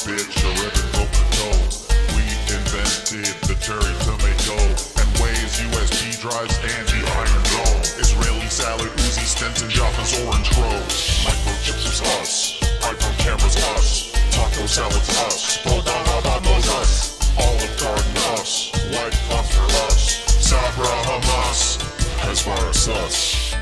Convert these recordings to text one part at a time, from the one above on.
bitch, a ribbon potato. We invented the cherry tomato and Waze USB drives and the Iron Dome. Israeli salad, Uzi Stenson, Jaffa's orange crow. Microchips is us, iPhone cameras us, taco salads us, Podamos us, Olive Garden us, White House for us, Sabra Hamas, Hezbollah us.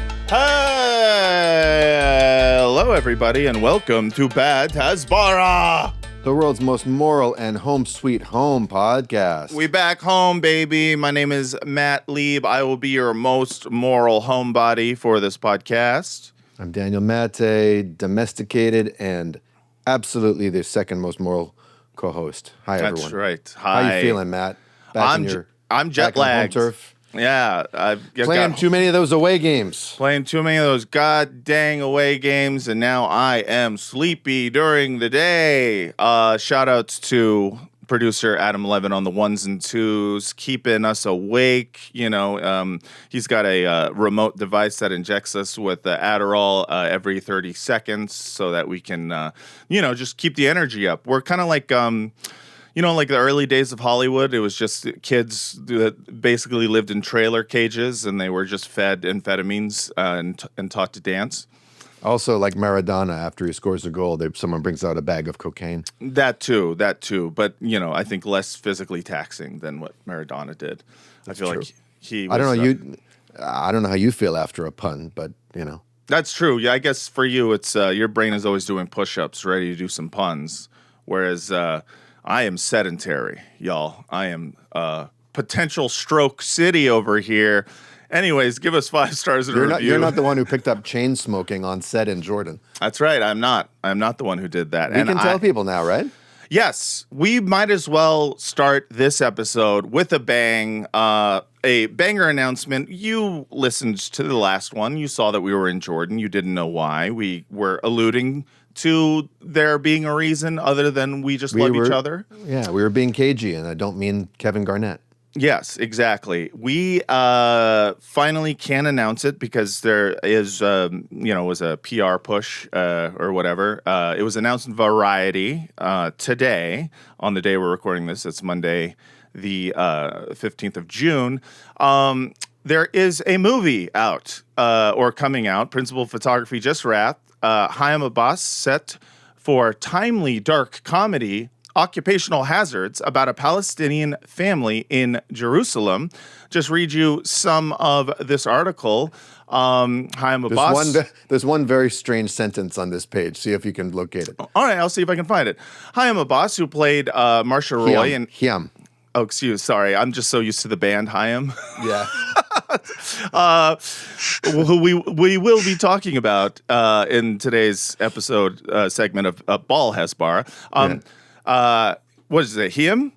Hello, everybody, and welcome to Bad Hasbara, the world's most moral and home sweet home podcast. We back home, baby. My name is Matt Lieb. I will be your most moral homebody for this podcast. I'm Daniel Mate, domesticated and absolutely the second most moral co-host. Hi, everyone. That's right. Hi. How you feeling, Matt? I'm jet lagged. Home turf. Yeah, playing too many of those away games. Playing too many of those god dang away games, and now I am sleepy during the day. Shout outs to producer Adam Levin on the ones and twos, keeping us awake. You know, he's got a remote device that injects us with Adderall every 30 seconds so that we can, just keep the energy up. We're kind of like... like the early days of Hollywood, it was just kids that basically lived in trailer cages and they were just fed amphetamines and taught to dance. Also, like Maradona, after he scores a goal, someone brings out a bag of cocaine. That too. But, I think less physically taxing than what Maradona did. That's I feel true. like he was... I don't know how you feel after a pun, but, That's true. Yeah, I guess for you, it's your brain is always doing push-ups, ready to do some puns, whereas... I am sedentary, y'all. I am potential stroke city over here. Anyways, give us 5 stars in a review. You're not the one who picked up chain smoking on set in Jordan. That's right. I'm not the one who did that. We can tell people now, right? Yes. We might as well start this episode with a bang. A banger announcement. You listened to the last one. You saw that we were in Jordan. You didn't know why. We were alluding to there being a reason other than we love each other. Yeah, we were being cagey, and I don't mean Kevin Garnett. Yes, exactly. We finally can announce it because there is, was a PR push or whatever. It was announced in Variety today, on the day we're recording this. It's Monday, the 15th of June. There is a movie out or coming out. Principal photography just wrapped. Hayam Abbas set for timely dark comedy Occupational Hazards about a Palestinian family in Jerusalem. Just read you some of this article. Hayam Abbas. There's one very strange sentence on this page. See if you can locate it. All right, I'll see if I can find it. Hayam Abbas, who played Marsha Roy in... Hayam. Oh, sorry. I'm just so used to the band Hayam. Yeah. Who we will be talking about in today's episode segment of Ball Hasbar. What is it? Hayam?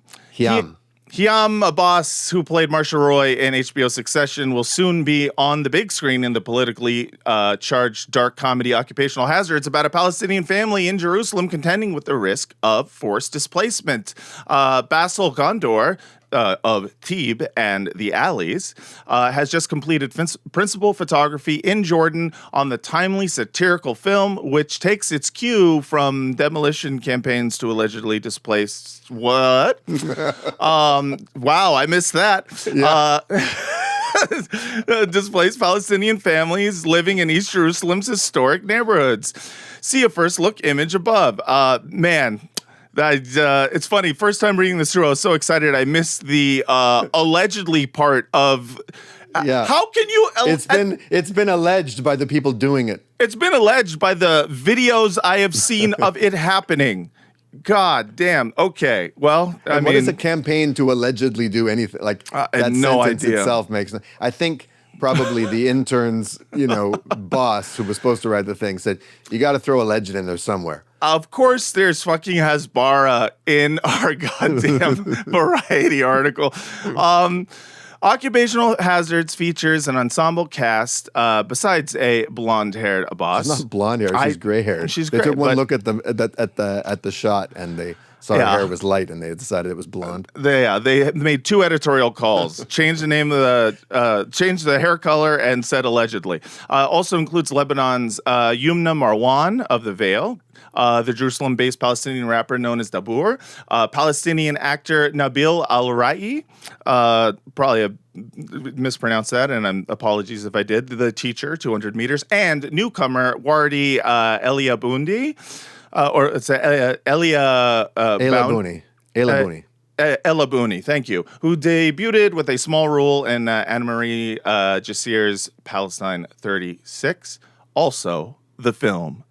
Hayam Abbas, who played Marsha Roy in HBO Succession, will soon be on the big screen in the politically charged dark comedy Occupational Hazards about a Palestinian family in Jerusalem contending with the risk of forced displacement. Basil Gondor of Thebe and the Alleys has just completed principal photography in Jordan on the timely satirical film, which takes its cue from demolition campaigns to allegedly displaced... What? Wow, I missed that. Yeah. Displaced Palestinian families living in East Jerusalem's historic neighborhoods. See a first look image above. Man... it's funny. First time reading this through, I was so excited. I missed the allegedly part of. Yeah. How can you? It's been alleged by the people doing it. It's been alleged by the videos I have seen of it happening. God damn. Okay. Well, I mean, what is a campaign to allegedly do anything? Like that sentence itself makes. I think. Probably the intern's, boss who was supposed to write the thing said, you got to throw a legend in there somewhere. Of course, there's fucking Hasbara in our goddamn Variety article. Occupational Hazards features an ensemble cast besides a blonde-haired Abbas. She's not blonde hair. She's gray hair. She's they gray. Took one look at the shot and they saw her hair was light and they decided it was blonde. They made 2 editorial calls, changed the name of changed the hair color, and said allegedly. Also includes Lebanon's Yumna Marwan of The Veil, the Jerusalem-based Palestinian rapper known as Dabur, Palestinian actor Nabil Al-Ra'i, probably mispronounced that, and apologies if I did, the teacher, 200 meters, and newcomer Wardi Eliabundi, or it's Elia Elabuni. Elabuni, thank you, who debuted with a small role in Anne-Marie Jassir's Palestine 36. Also, the film.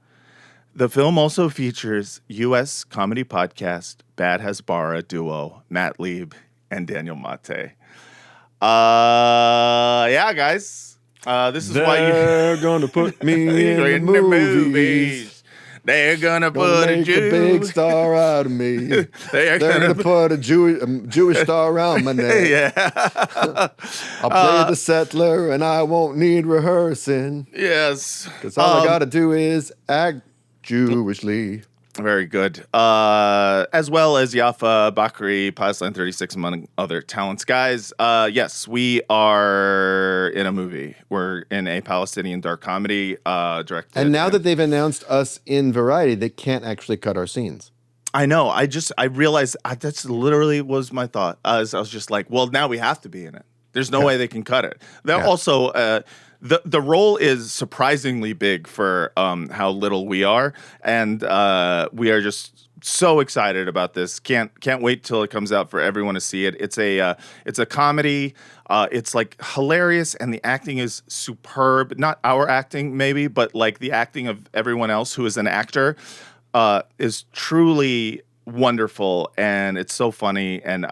The film also features U.S. comedy podcast Bad Hasbara duo Matt Lieb and Daniel Mate. Yeah, guys. This is why they're gonna put me in the movies. They're gonna put make a big star out of me. They're gonna put a Jewish star around my neck. Yeah. I'll play the settler and I won't need rehearsing. Yes. Because all I gotta do is act Jewishly. Very good. As well as Yafa Bakri, Palestine 36, among other talents. Guys, yes, we are in a movie. We're in a Palestinian dark comedy directed. And now that they've announced us in Variety, they can't actually cut our scenes. I know. I realized that's literally was my thought. I was just like, well, now we have to be in it. There's no way they can cut it. Also, the role is surprisingly big for how little we are, and we are just so excited about this. Can't wait till it comes out for everyone to see it. It's a comedy. It's like hilarious, and the acting is superb. Not our acting, maybe, but like the acting of everyone else who is an actor is truly wonderful, and it's so funny. And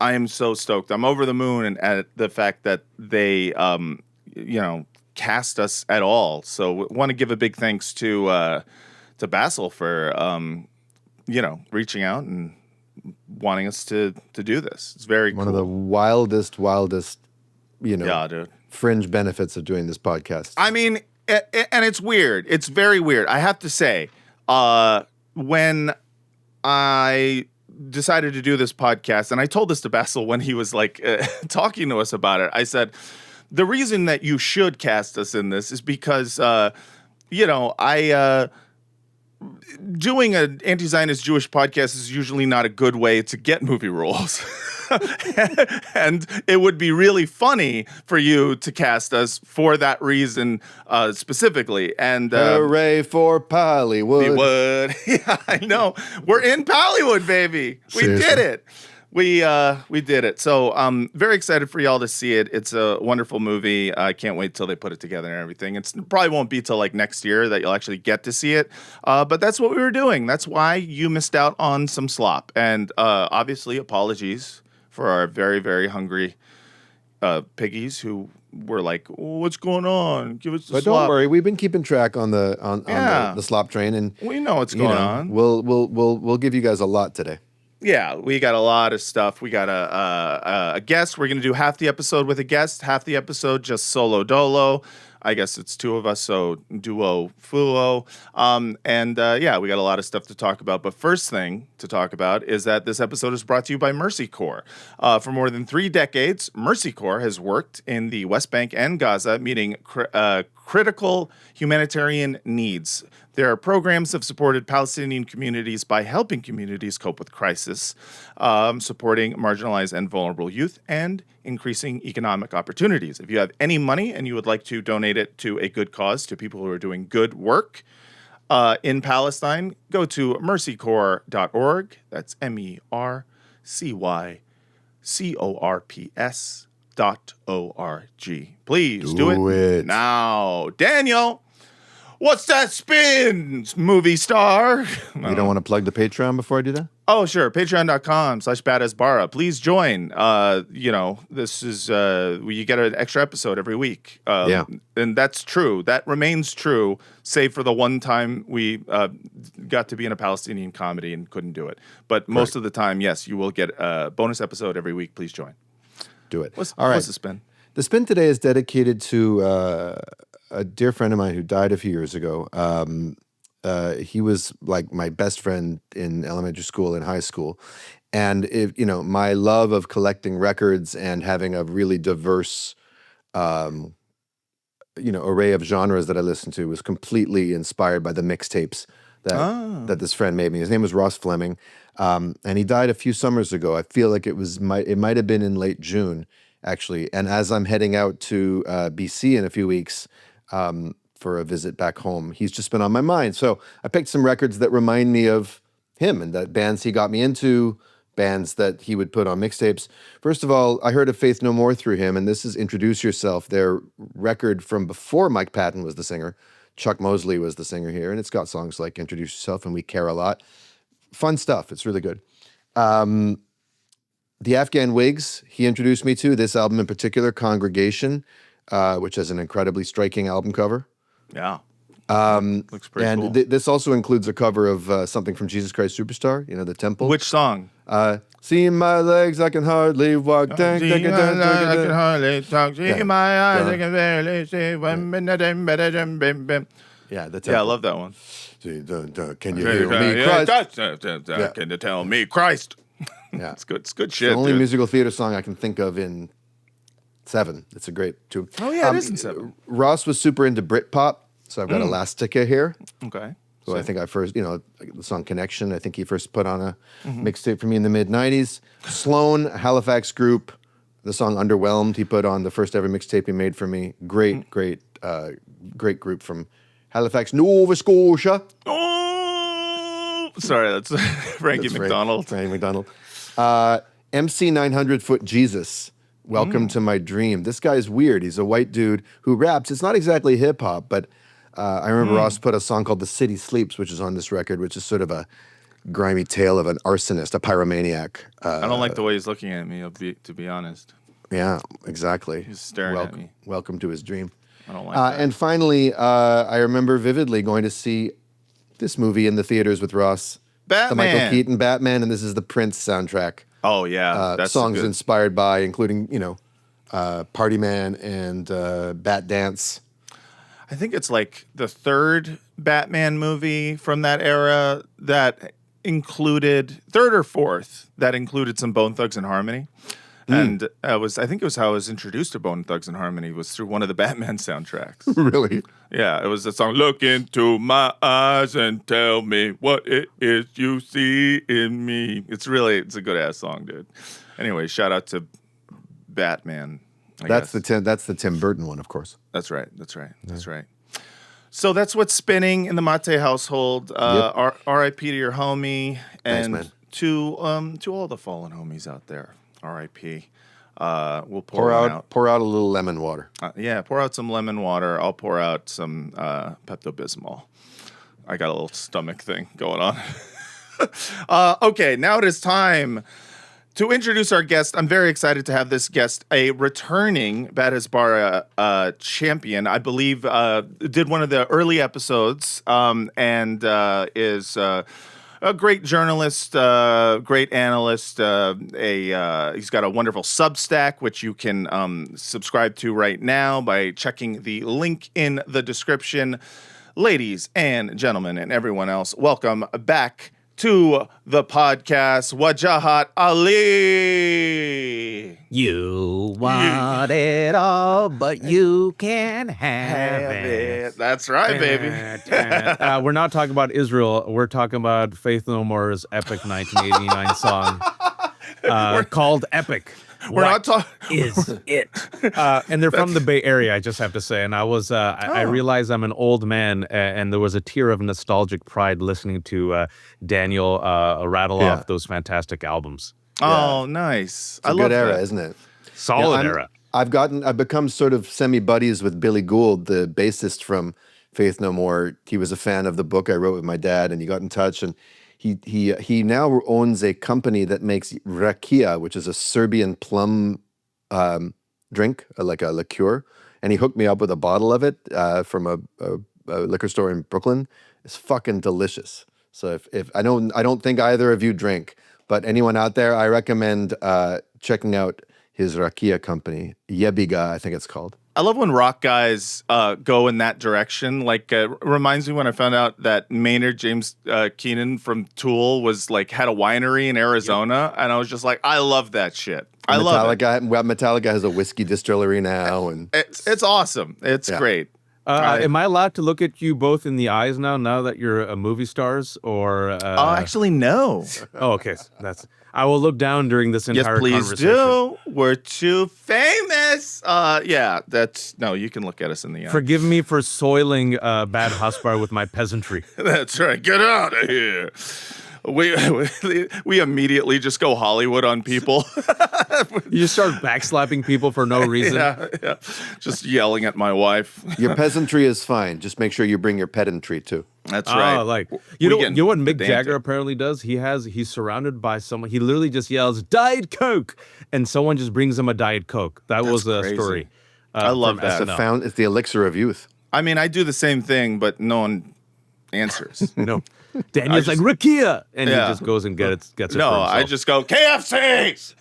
I am so stoked. I'm over the moon at the fact that they, cast us at all. So want to give a big thanks to Basil for, reaching out and wanting us to do this. It's very One cool. of the wildest, dude. fringe benefits of doing this podcast. I mean, and it's weird. It's very weird. I have to say, when I decided to do this podcast, and I told this to Basil when he was talking to us about it. I said, the reason that you should cast us in this is because, doing an anti-Zionist Jewish podcast is usually not a good way to get movie roles. And it would be really funny for you to cast us for that reason specifically. And hooray for Pallywood. Yeah, I know. We're in Pallywood, baby. Seriously. We did it. We did it. So I'm very excited for y'all to see it. It's a wonderful movie. I can't wait till they put it together and everything. It probably won't be till next year that you'll actually get to see it. But that's what we were doing. That's why you missed out on some slop. And obviously, apologies for our very, very hungry piggies who were like, oh, "What's going on? Give us the slop." But don't worry, we've been keeping track on the slop train, and we know what's going on. We'll give you guys a lot today. Yeah, we got a lot of stuff. We got a guest. We're going to do half the episode with a guest, half the episode just solo dolo. I guess it's 2 of us, so duo, fuo. We got a lot of stuff to talk about. But first thing to talk about is that this episode is brought to you by Mercy Corps. For more than 3 decades, Mercy Corps has worked in the West Bank and Gaza, meeting critical humanitarian needs. Their programs have supported Palestinian communities by helping communities cope with crisis, supporting marginalized and vulnerable youth, and increasing economic opportunities. If you have any money and you would like to donate it to a good cause, to people who are doing good work in Palestine, go to mercycorps.org. That's mercycorps.org. Please do it now. Daniel, what's that spin, movie star? You don't want to plug the Patreon before I do that? Oh, sure. Patreon.com/badasbara. Please join. This is, you get an extra episode every week. And that's true. That remains true, save for the one time we got to be in a Palestinian comedy and couldn't do it. But most of the time, yes, you will get a bonus episode every week. Please join. Do it. What's the spin? The spin today is dedicated to a dear friend of mine who died a few years ago. he was like my best friend in elementary school and high school. And my love of collecting records and having a really diverse, array of genres that I listened to was completely inspired by the mixtapes that this friend made me. His name was Ross Fleming, and he died a few summers ago. I feel like it might have been in late June, actually. And as I'm heading out to BC in a few weeks for a visit back home, he's just been on my mind. So I picked some records that remind me of him and that bands he got me into, bands that he would put on mixtapes. First of all, I heard of Faith No More through him, and this is Introduce Yourself, their record from before Mike Patton was the singer. Chuck Mosley was the singer here, and it's got songs like Introduce Yourself and We Care a Lot. Fun stuff. It's really good. The Afghan Wigs, he introduced me to, this album in particular, Congregation, which has an incredibly striking album cover. Yeah. Looks pretty cool. This also includes a cover of something from Jesus Christ Superstar, the temple. Which song? Seeing my legs, I can hardly walk. I can hardly talk. Seeing my eyes, I can barely see. Yeah, the temple. Yeah, I love that one. Can you hear me, Christ? Can you tell me, Christ? Yeah, it's good. It's good shit. The only dude. musical theater song I can think of in Seven. It's a great tune. Oh yeah, it is in Seven. Ross was super into Britpop, so I've got Elastica here. Okay. So I think I first, the song Connection, I think he first put on a mixtape for me in the mid-'90s. Sloan, Halifax group, the song Underwhelmed, he put on the first ever mixtape he made for me. Great group from Halifax, Nova Scotia. Oh! Sorry, that's Frankie McDonald. Frankie McDonald. MC 900 Foot Jesus, Welcome to My Dream. This guy's weird. He's a white dude who raps. It's not exactly hip-hop, but I remember Ross put a song called The City Sleeps, which is on this record, which is sort of a grimy tale of an arsonist, a pyromaniac. I don't like the way he's looking at me, to be honest. Yeah, exactly. He's staring at me. Welcome to his dream. I don't like that. And finally, I remember vividly going to see this movie in the theaters with Ross. Batman. The Michael Keaton Batman, and this is the Prince soundtrack. Oh, yeah. That's songs good. inspired by, including, Party Man and Bat Dance. I think it's like the third Batman movie from that era that included, third or fourth, that included some Bone Thugs and Harmony. And I think it was how I was introduced to Bone Thugs and Harmony was through one of the Batman soundtracks. Really? Yeah, it was the song, Look into my eyes and tell me what it is you see in me. It's a good-ass song, dude. Anyway, shout out to Batman. That's the Tim Burton one, of course. That's right. So that's what's spinning in the Mate household. R.I.P. to your homie, and man. to all the fallen homies out there. R.I.P. We'll pour out a little lemon water. Pour out some lemon water. I'll pour out some Pepto-Bismol. I got a little stomach thing going on. Okay, now it is time to introduce our guest. I'm very excited to have this guest, a returning Bad Hasbara champion. I believe did one of the early episodes and is a great journalist, great analyst. He's got a wonderful Substack, which you can subscribe to right now by checking the link in the description. Ladies and gentlemen and everyone else, welcome back to the podcast, Wajahat Ali. You want it all, but you can have it. That's right, baby. We're not talking about Israel. We're talking about Faith No More's epic 1989 song called Epic. We're not talking. Is it? And they're from the Bay Area, I just have to say. And I was, I realized I'm an old man, and there was a tear of nostalgic pride listening to Daniel rattle off those fantastic albums. Oh, nice! It's a good era, isn't it? Solid era. I've become sort of semi-buddies with Billy Gould, the bassist from Faith No More. He was a fan of the book I wrote with my dad, and he got in touch, and he now owns a company that makes rakia, which is a Serbian plum drink, like a liqueur, and he hooked me up with a bottle of it from a liquor store in Brooklyn. It's fucking delicious. So if I don't think either of you drink, but anyone out there, I recommend checking out his rakia company, Yebiga, I think it's called. I love when rock guys go in that direction. Like, reminds me when I found out that Maynard James Keenan from Tool was like had a winery in Arizona, and I was just like, I love that shit. I love it. Metallica has a whiskey distillery now, and it's awesome. It's great. Am I allowed to look at you both in the eyes now that you're movie stars? Or actually, no. Oh, okay. I will look down during this entire conversation. Yes, please do. We're too famous. No, you can look at us in the eye. Forgive me for soiling Bad Hasbar with my peasantry. That's right. Get out of here. We immediately just go Hollywood on people. You just start backslapping people for no reason. Yeah. Just yelling at my wife. Your peasantry is fine. Just make sure you bring your pedantry too. That's right. You know what Mick Jagger apparently does? He's surrounded by someone. He literally just yells Diet Coke, and someone just brings him a Diet Coke. That's a story. I love that. It's the elixir of youth. I mean, I do the same thing, but no one answers. No. Daniel's like Rakia, and he just goes and gets it. No, for himself. I just go KFC,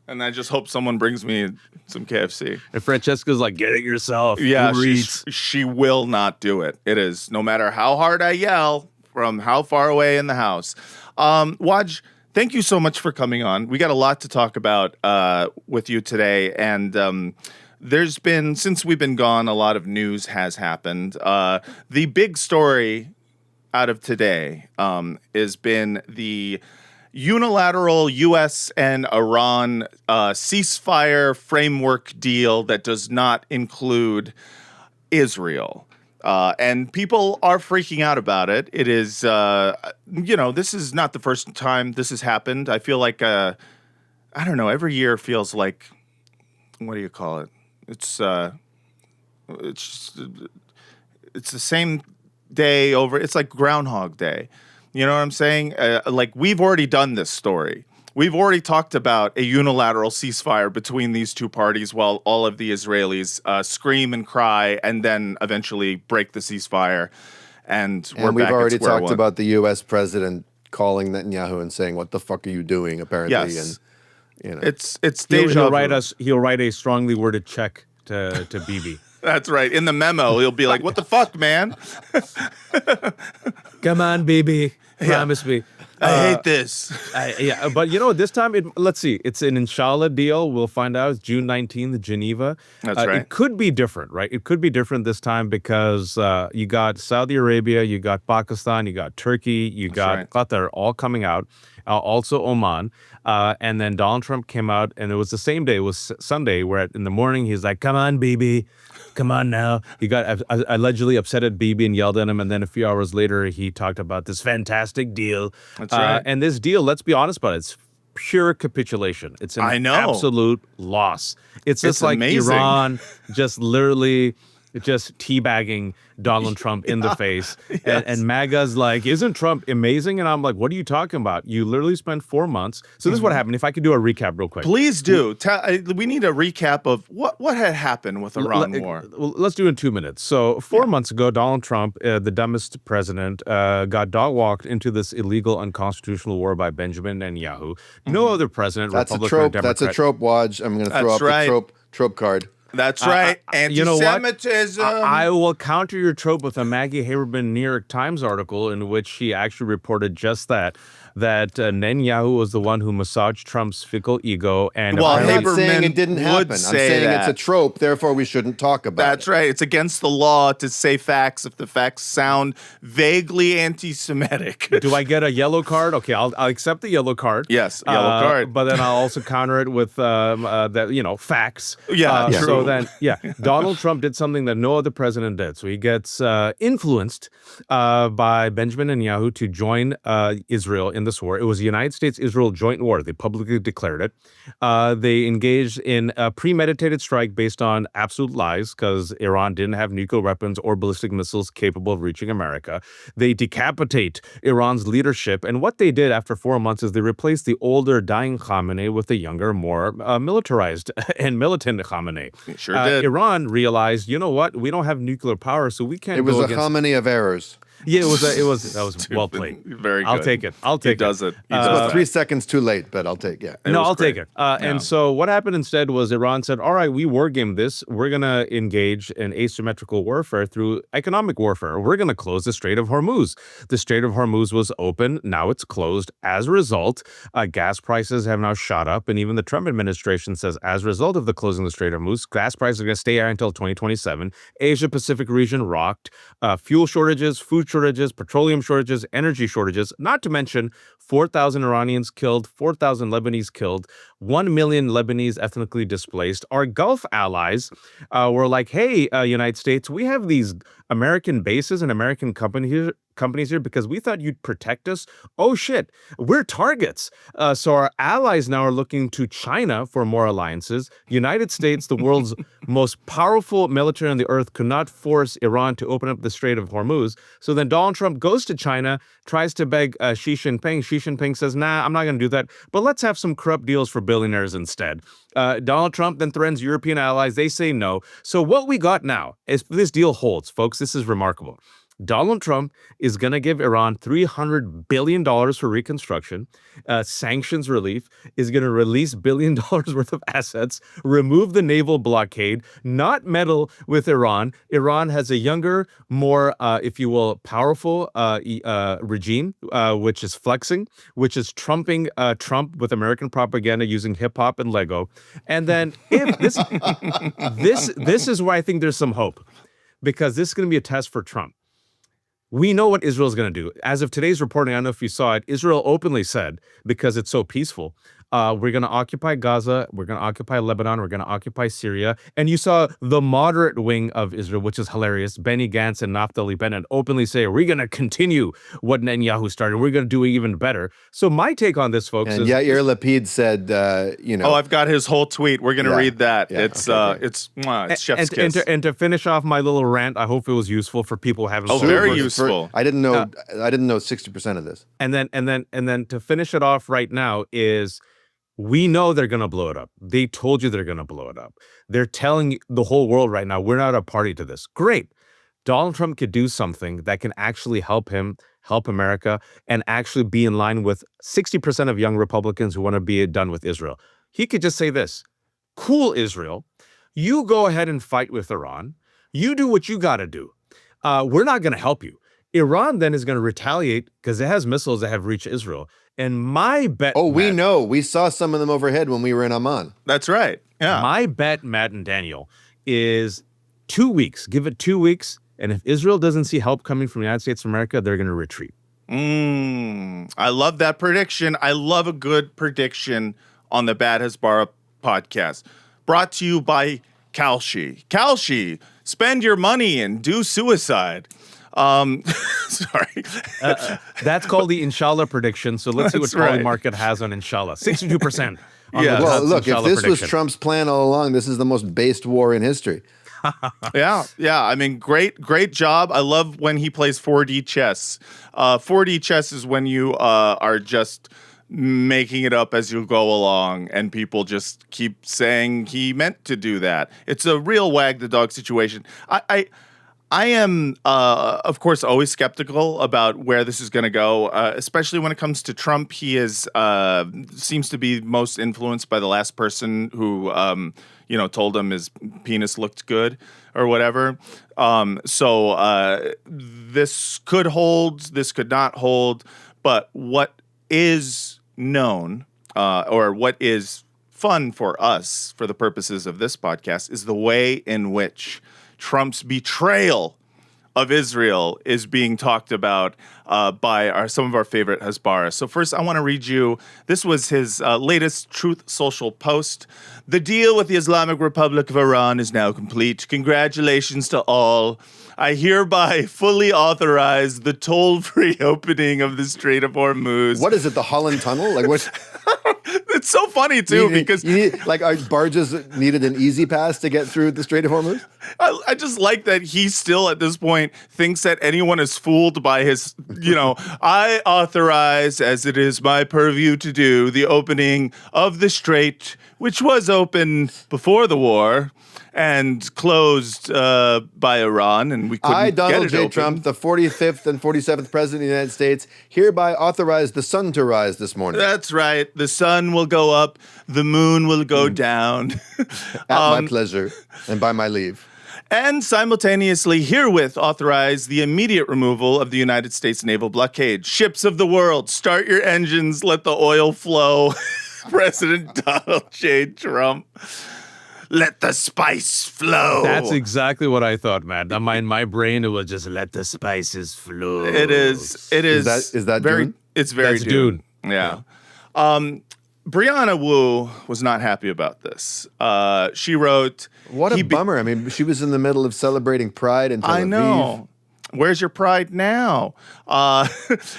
and I just hope someone brings me some KFC. And Francesca's like, get it yourself. Yeah, she will not do it. It is no matter how hard I yell from how far away in the house. Waj, thank you so much for coming on. We got a lot to talk about with you today, and there's been, since we've been gone, a lot of news has happened. The big story out of today has been the unilateral U.S. and Iran ceasefire framework deal that does not include Israel. And people are freaking out about it. It is, this is not the first time this has happened. I feel like, I don't know, every year feels like, what do you call it? It's the same day over. It's like Groundhog Day. You know what I'm saying? Like, we've already done this story. We've already talked about a unilateral ceasefire between these two parties while all of the Israelis scream and cry and then eventually break the ceasefire. And we've already talked about the U.S. president calling Netanyahu and saying, "What the fuck are you doing?" Apparently, yes. And it's deja vu. He'll write a strongly worded check to Bibi. That's right. In the memo, he'll be like, "What the fuck, man? Come on, Bibi. Promise me." I hate this. But this time, let's see. It's an inshallah deal. We'll find out. It's June 19th, Geneva. That's right. It could be different, right? It could be different this time because you got Saudi Arabia, you got Pakistan, you got Turkey, you got Qatar all coming out. Also Oman. And then Donald Trump came out, and it was the same day. It was Sunday, where in the morning, he's like, "Come on, Bibi. Come on now." He got allegedly upset at Bibi and yelled at him. And then a few hours later, he talked about this fantastic deal. That's right. And this deal, let's be honest about it, it's pure capitulation. It's an absolute loss. It's just like amazing. Iran just literally just teabagging Donald Trump in the face. Yes. And MAGA's like, "Isn't Trump amazing?" And I'm like, what are you talking about? You literally spent 4 months. So this is what happened. If I could do a recap real quick. Please do. We need a recap of what had happened with Iran war. Let's do it in 2 minutes. So 4 months ago, Donald Trump, the dumbest president, got dog-walked into this illegal, unconstitutional war by Benjamin Netanyahu. No other president, Republican or Democrat. That's a trope, Waj. I'm going to throw up the trope card. That's right. Anti-Semitism. You know what? I will counter your trope with a Maggie Haberman New York Times article in which she actually reported just that Netanyahu was the one who massaged Trump's fickle ego. And I'm not saying it didn't happen. I'm saying it's a trope, therefore we shouldn't talk about it. That's right. It's against the law to say facts if the facts sound vaguely anti-Semitic. Do I get a yellow card? Okay, I'll accept the yellow card. Yes, yellow card. But then I'll also counter it with facts. Yeah, true. So then, Donald Trump did something that no other president did. So he gets influenced by Benjamin Netanyahu to join Israel in this war. It was a United States-Israel joint war. They publicly declared it. They engaged in a premeditated strike based on absolute lies because Iran didn't have nuclear weapons or ballistic missiles capable of reaching America. They decapitate Iran's leadership. And what they did after 4 months is they replaced the older, dying Khamenei with a younger, more militarized and militant Khamenei. Sure did. Iran realized, you know what? We don't have nuclear power, so we can't. It was a Khamenei of Errors. Yeah, that was well played. Very good. I'll take it. He does it. He does About that. 3 seconds too late, but I'll take it. No, was I'll great. take it. And so what happened instead was Iran said, all right, we war game this. We're going to engage in asymmetrical warfare through economic warfare. We're going to close the Strait of Hormuz. The Strait of Hormuz was open. Now it's closed. As a result, gas prices have now shot up. And even the Trump administration says, as a result of the closing of the Strait of Hormuz, gas prices are going to stay there until 2027. Asia Pacific region rocked. Fuel shortages, food shortages, petroleum shortages, energy shortages, not to mention 4,000 Iranians killed, 4,000 Lebanese killed, 1 million Lebanese ethnically displaced. Our Gulf allies were like, hey, United States, we have these American bases and American companies here because we thought you'd protect us. Oh, shit, we're targets. So our allies now are looking to China for more alliances. United States, the world's most powerful military on the earth, could not force Iran to open up the Strait of Hormuz. So then Donald Trump goes to China, tries to beg Xi Jinping. Xi Jinping says, nah, I'm not going to do that, but let's have some corrupt deals for billionaires instead. Donald Trump then threatens European allies. They say no. So what we got now is this deal holds, folks. This is remarkable. Donald Trump is going to give Iran $300 billion for reconstruction, sanctions relief, is going to release $1 billion worth of assets, remove the naval blockade, not meddle with Iran. Iran has a younger, more, if you will, powerful regime, which is flexing, which is trumping Trump with American propaganda using hip hop and Lego. And then if this is where I think there's some hope, because this is going to be a test for Trump. We know what Israel is going to do. As of today's reporting, I don't know if you saw it, Israel openly said, because it's so peaceful, we're going to occupy Gaza, we're going to occupy Lebanon, we're going to occupy Syria. And you saw the moderate wing of Israel, which is hilarious, Benny Gantz and Naftali Bennett openly say, we're going to continue what Netanyahu started. We're going to do it even better. So my take on this, folks, And is... Yair Lapid said, Oh, I've got his whole tweet. We're going to read that. Yeah, It's okay, chef's kiss. And to finish off my little rant, I hope it was useful for people who haven't... Oh, very useful. I didn't know 60% of this. And then to finish it off right now is... we know they're going to blow it up. They told you they're going to blow it up. They're telling the whole world right now, we're not a party to this. Great. Donald Trump could do something that can actually help him, help America, and actually be in line with 60% of young Republicans who want to be done with Israel. He could just say this, cool, Israel, you go ahead and fight with Iran. You do what you got to do. We're not going to help you. Iran then is going to retaliate because it has missiles that have reached Israel. And my bet... Oh, we know. We saw some of them overhead when we were in Amman. That's right. Yeah. My bet, Matt and Daniel, is 2 weeks. Give it 2 weeks. And if Israel doesn't see help coming from the United States of America, they're going to retreat. I love that prediction. I love a good prediction on the Bad Hasbara podcast. Brought to you by Kalshi. Kalshi, spend your money and do suicide. Sorry. That's called the Inshallah prediction. So let's see what Poly Market has on Inshallah. 62%. Yeah. Well, look, if this was prediction. Trump's plan all along, this is the most based war in history. Yeah. I mean, great job. I love when he plays 4D chess. 4D chess is when you are just making it up as you go along, and people just keep saying he meant to do that. It's a real wag the dog situation. I am, of course, always skeptical about where this is going to go, especially when it comes to Trump. He is seems to be most influenced by the last person who, told him his penis looked good or whatever. So this could hold, this could not hold. But what is known, or what is fun for us, for the purposes of this podcast, is the way in which Trump's betrayal of Israel is being talked about by some of our favorite Hasbara. So first, I want to read you, this was his latest Truth Social post. The deal with the Islamic Republic of Iran is now complete. Congratulations to all. I hereby fully authorize the toll-free opening of the Strait of Hormuz. What is it, the Holland Tunnel? Like what? It's so funny, too, because... our barges needed an easy pass to get through the Strait of Hormuz? I just like that he still, at this point, thinks that anyone is fooled by his, I authorize, as it is my purview to do, the opening of the strait which was open before the war and closed by Iran, and we couldn't I, Donald get it J. open. Trump, the 45th and 47th President of the United States, hereby authorize the sun to rise this morning. That's right. The sun will go up, the moon will go down. At my pleasure and by my leave. And simultaneously herewith authorize the immediate removal of the United States naval blockade. Ships of the world, start your engines, let the oil flow. President Donald J. Trump. Let the spice flow. That's exactly what I thought, man. In my brain, it was just let the spices flow. It is. Is that very? Dune? It's very That's Dune. Yeah. Brianna Wu was not happy about this. She wrote, What a bummer. I mean, she was in the middle of celebrating Pride in Tel Aviv. I know. Where's your pride now?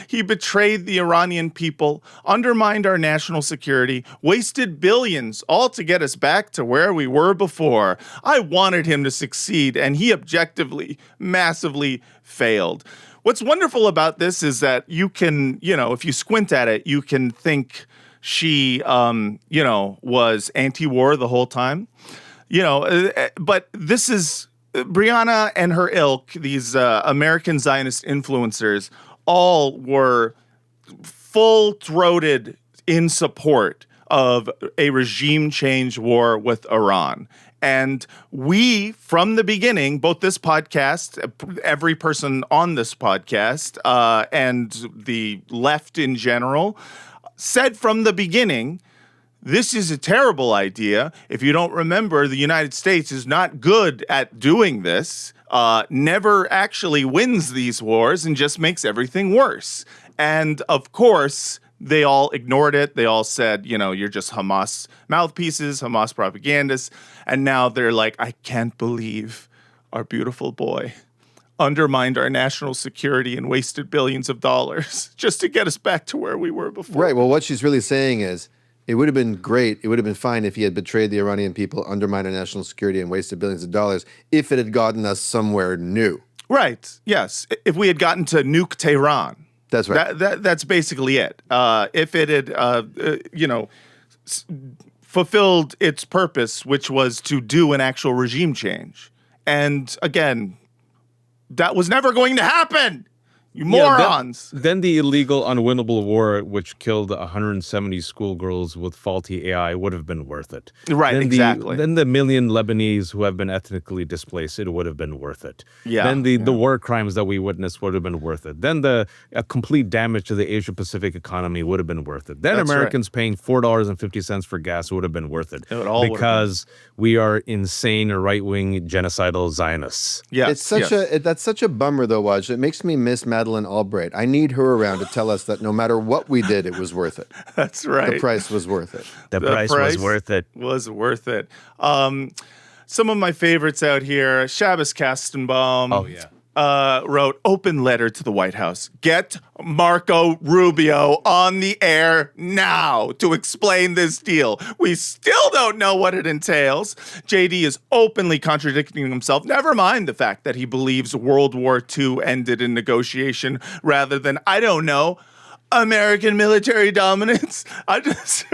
He betrayed the Iranian people, undermined our national security, wasted billions, all to get us back to where we were before. I wanted him to succeed, and he objectively, massively failed. What's wonderful about this is that you can, if you squint at it, you can think she, was anti-war the whole time. But this is Brianna and her ilk, these American Zionist influencers, all were full-throated in support of a regime change war with Iran. And we, from the beginning, both this podcast, every person on this podcast, and the left in general, said from the beginning, this is a terrible idea. If you don't remember, the United States is not good at doing this, never actually wins these wars, and just makes everything worse. And of course, they all ignored it. They all said, you're just Hamas mouthpieces, Hamas propagandists. And now they're like, I can't believe our beautiful boy undermined our national security and wasted billions of dollars just to get us back to where we were before. Right. Well, what she's really saying is, it would have been great. It would have been fine if he had betrayed the Iranian people, undermined our national security, and wasted billions of dollars if it had gotten us somewhere new. Right. Yes. If we had gotten to nuke Tehran. That's right. That's basically it. If it had, fulfilled its purpose, which was to do an actual regime change. And again, that was never going to happen. You morons. Then the illegal, unwinnable war, which killed 170 schoolgirls with faulty AI, would have been worth it. Right, exactly. Then the million Lebanese who have been ethnically displaced, it would have been worth it. Yeah. Then the war crimes that we witnessed would have been worth it. Then the complete damage to the Asia-Pacific economy would have been worth it. Then That's Americans paying $4.50 for gas would have been worth it. It all because we are insane right-wing genocidal Zionists. Yes. That's such a bummer, though, Waj. It makes me miss Madeleine Albright. I need her around to tell us that no matter what we did, it was worth it. That's right. The price was worth it. The price was worth it. Was worth it. Some of my favorites out here, Shabbos Kastenbaum. Oh, yeah. Wrote open letter to the White House. Get Marco Rubio on the air now to explain this deal. We still don't know what it entails. JD is openly contradicting himself. Never mind the fact that he believes World War II ended in negotiation rather than, I don't know, American military dominance. I just,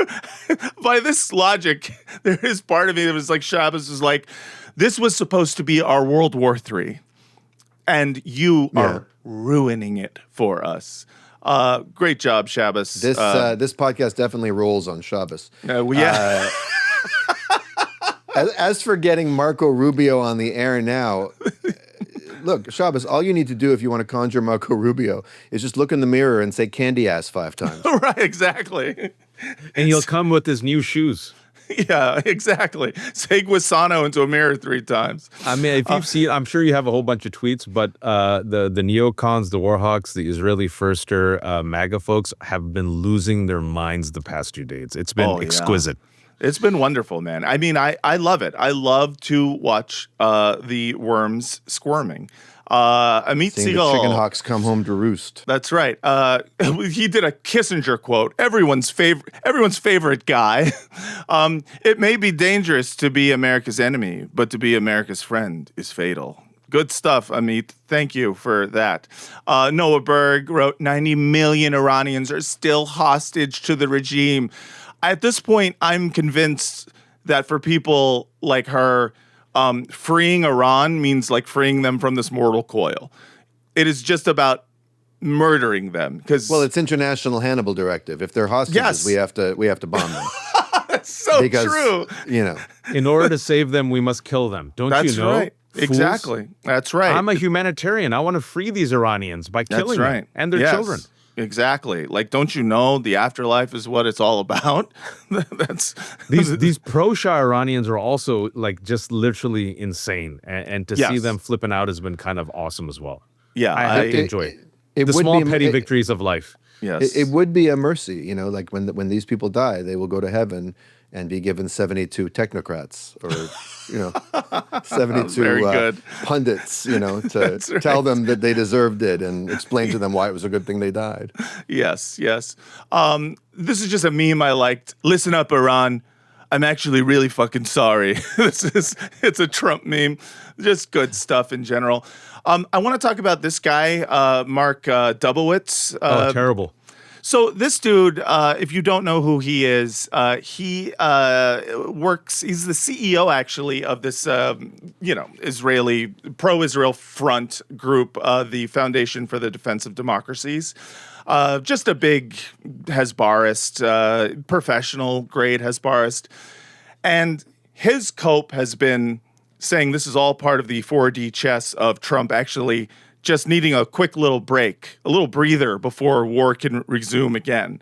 by this logic, there is part of me that was like, Shabbos was like, this was supposed to be our World War III. And you are ruining it for us. Great job, Shabbos. This podcast definitely rolls on Shabbos. As for getting Marco Rubio on the air now, look, Shabbos, all you need to do if you want to conjure Marco Rubio is just look in the mirror and say candy ass 5 times. Right, exactly. And he'll come with his new shoes. Yeah, exactly. Say Guisano into a mirror 3 times. I mean, if you've seen, I'm sure you have a whole bunch of tweets, but the neocons, the Warhawks, the Israeli Firster, MAGA folks have been losing their minds the past 2 days. It's been exquisite. It's been wonderful, man. I mean, I love it. I love to watch the worms squirming. Amit Seeing Segal. the chicken hawks come home to roost. That's right. He did a Kissinger quote. Everyone's favorite guy. It may be dangerous to be America's enemy, but to be America's friend is fatal. Good stuff, Amit. Thank you for that. Noah Berg wrote, 90 million Iranians are still hostage to the regime. at this point, I'm convinced that for people like her, freeing Iran means like freeing them from this mortal coil. It is just about murdering them because it's international Hannibal directive. If they're hostages, we have to bomb them. That's so true. In order to save them, we must kill them. Don't you know? Right. Fools? Exactly. That's right. I'm a humanitarian. I want to free these Iranians by killing them and their children. Exactly. Like, don't you know the afterlife is what it's all about? These pro-Shah Iranians are also like just literally insane, and to see them flipping out has been kind of awesome as well. Yeah, I enjoy it. The small petty victories of life. Yes, it would be a mercy, like when these people die, they will go to heaven and be given 72 technocrats or 72 pundits, to tell them that they deserved it and explain to them why it was a good thing they died. Yes. This is just a meme I liked. Listen up, Iran. I'm actually really fucking sorry. It's a Trump meme. Just good stuff in general. I want to talk about this guy, Mark Dubowitz. Terrible. So this dude, if you don't know who he is, he works. He's the CEO actually of this, Israeli pro-Israel front group, the Foundation for the Defense of Democracies. Just a big Hezbollahist, professional grade Hezbollahist, and his cope has been saying this is all part of the 4D chess of Trump actually just needing a quick little break, a little breather before war can resume again.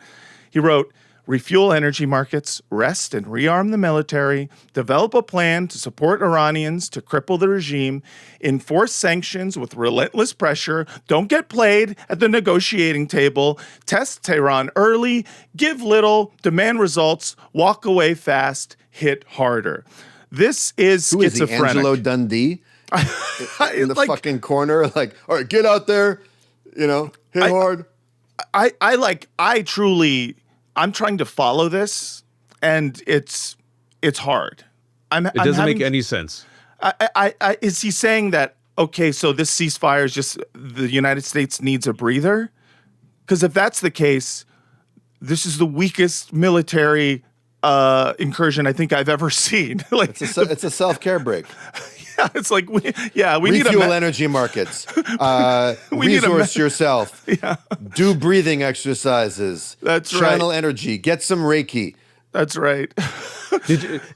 He wrote, refuel energy markets, rest and rearm the military, develop a plan to support Iranians to cripple the regime, enforce sanctions with relentless pressure, don't get played at the negotiating table, test Tehran early, give little, demand results, walk away fast, hit harder. This is schizophrenic. Who is he, Angelo Dundee? In the fucking corner, like, all right, get out there, hit hard. I'm trying to follow this, and it's hard. It doesn't make any sense. Is he saying that, okay, so this ceasefire is just the United States needs a breather? Because if that's the case, this is the weakest military incursion I think I've ever seen. Like, it's a self-care break. It's like we need refuel energy markets. Resource yourself. Yeah. Do breathing exercises. That's Channel energy. Get some Reiki. That's right.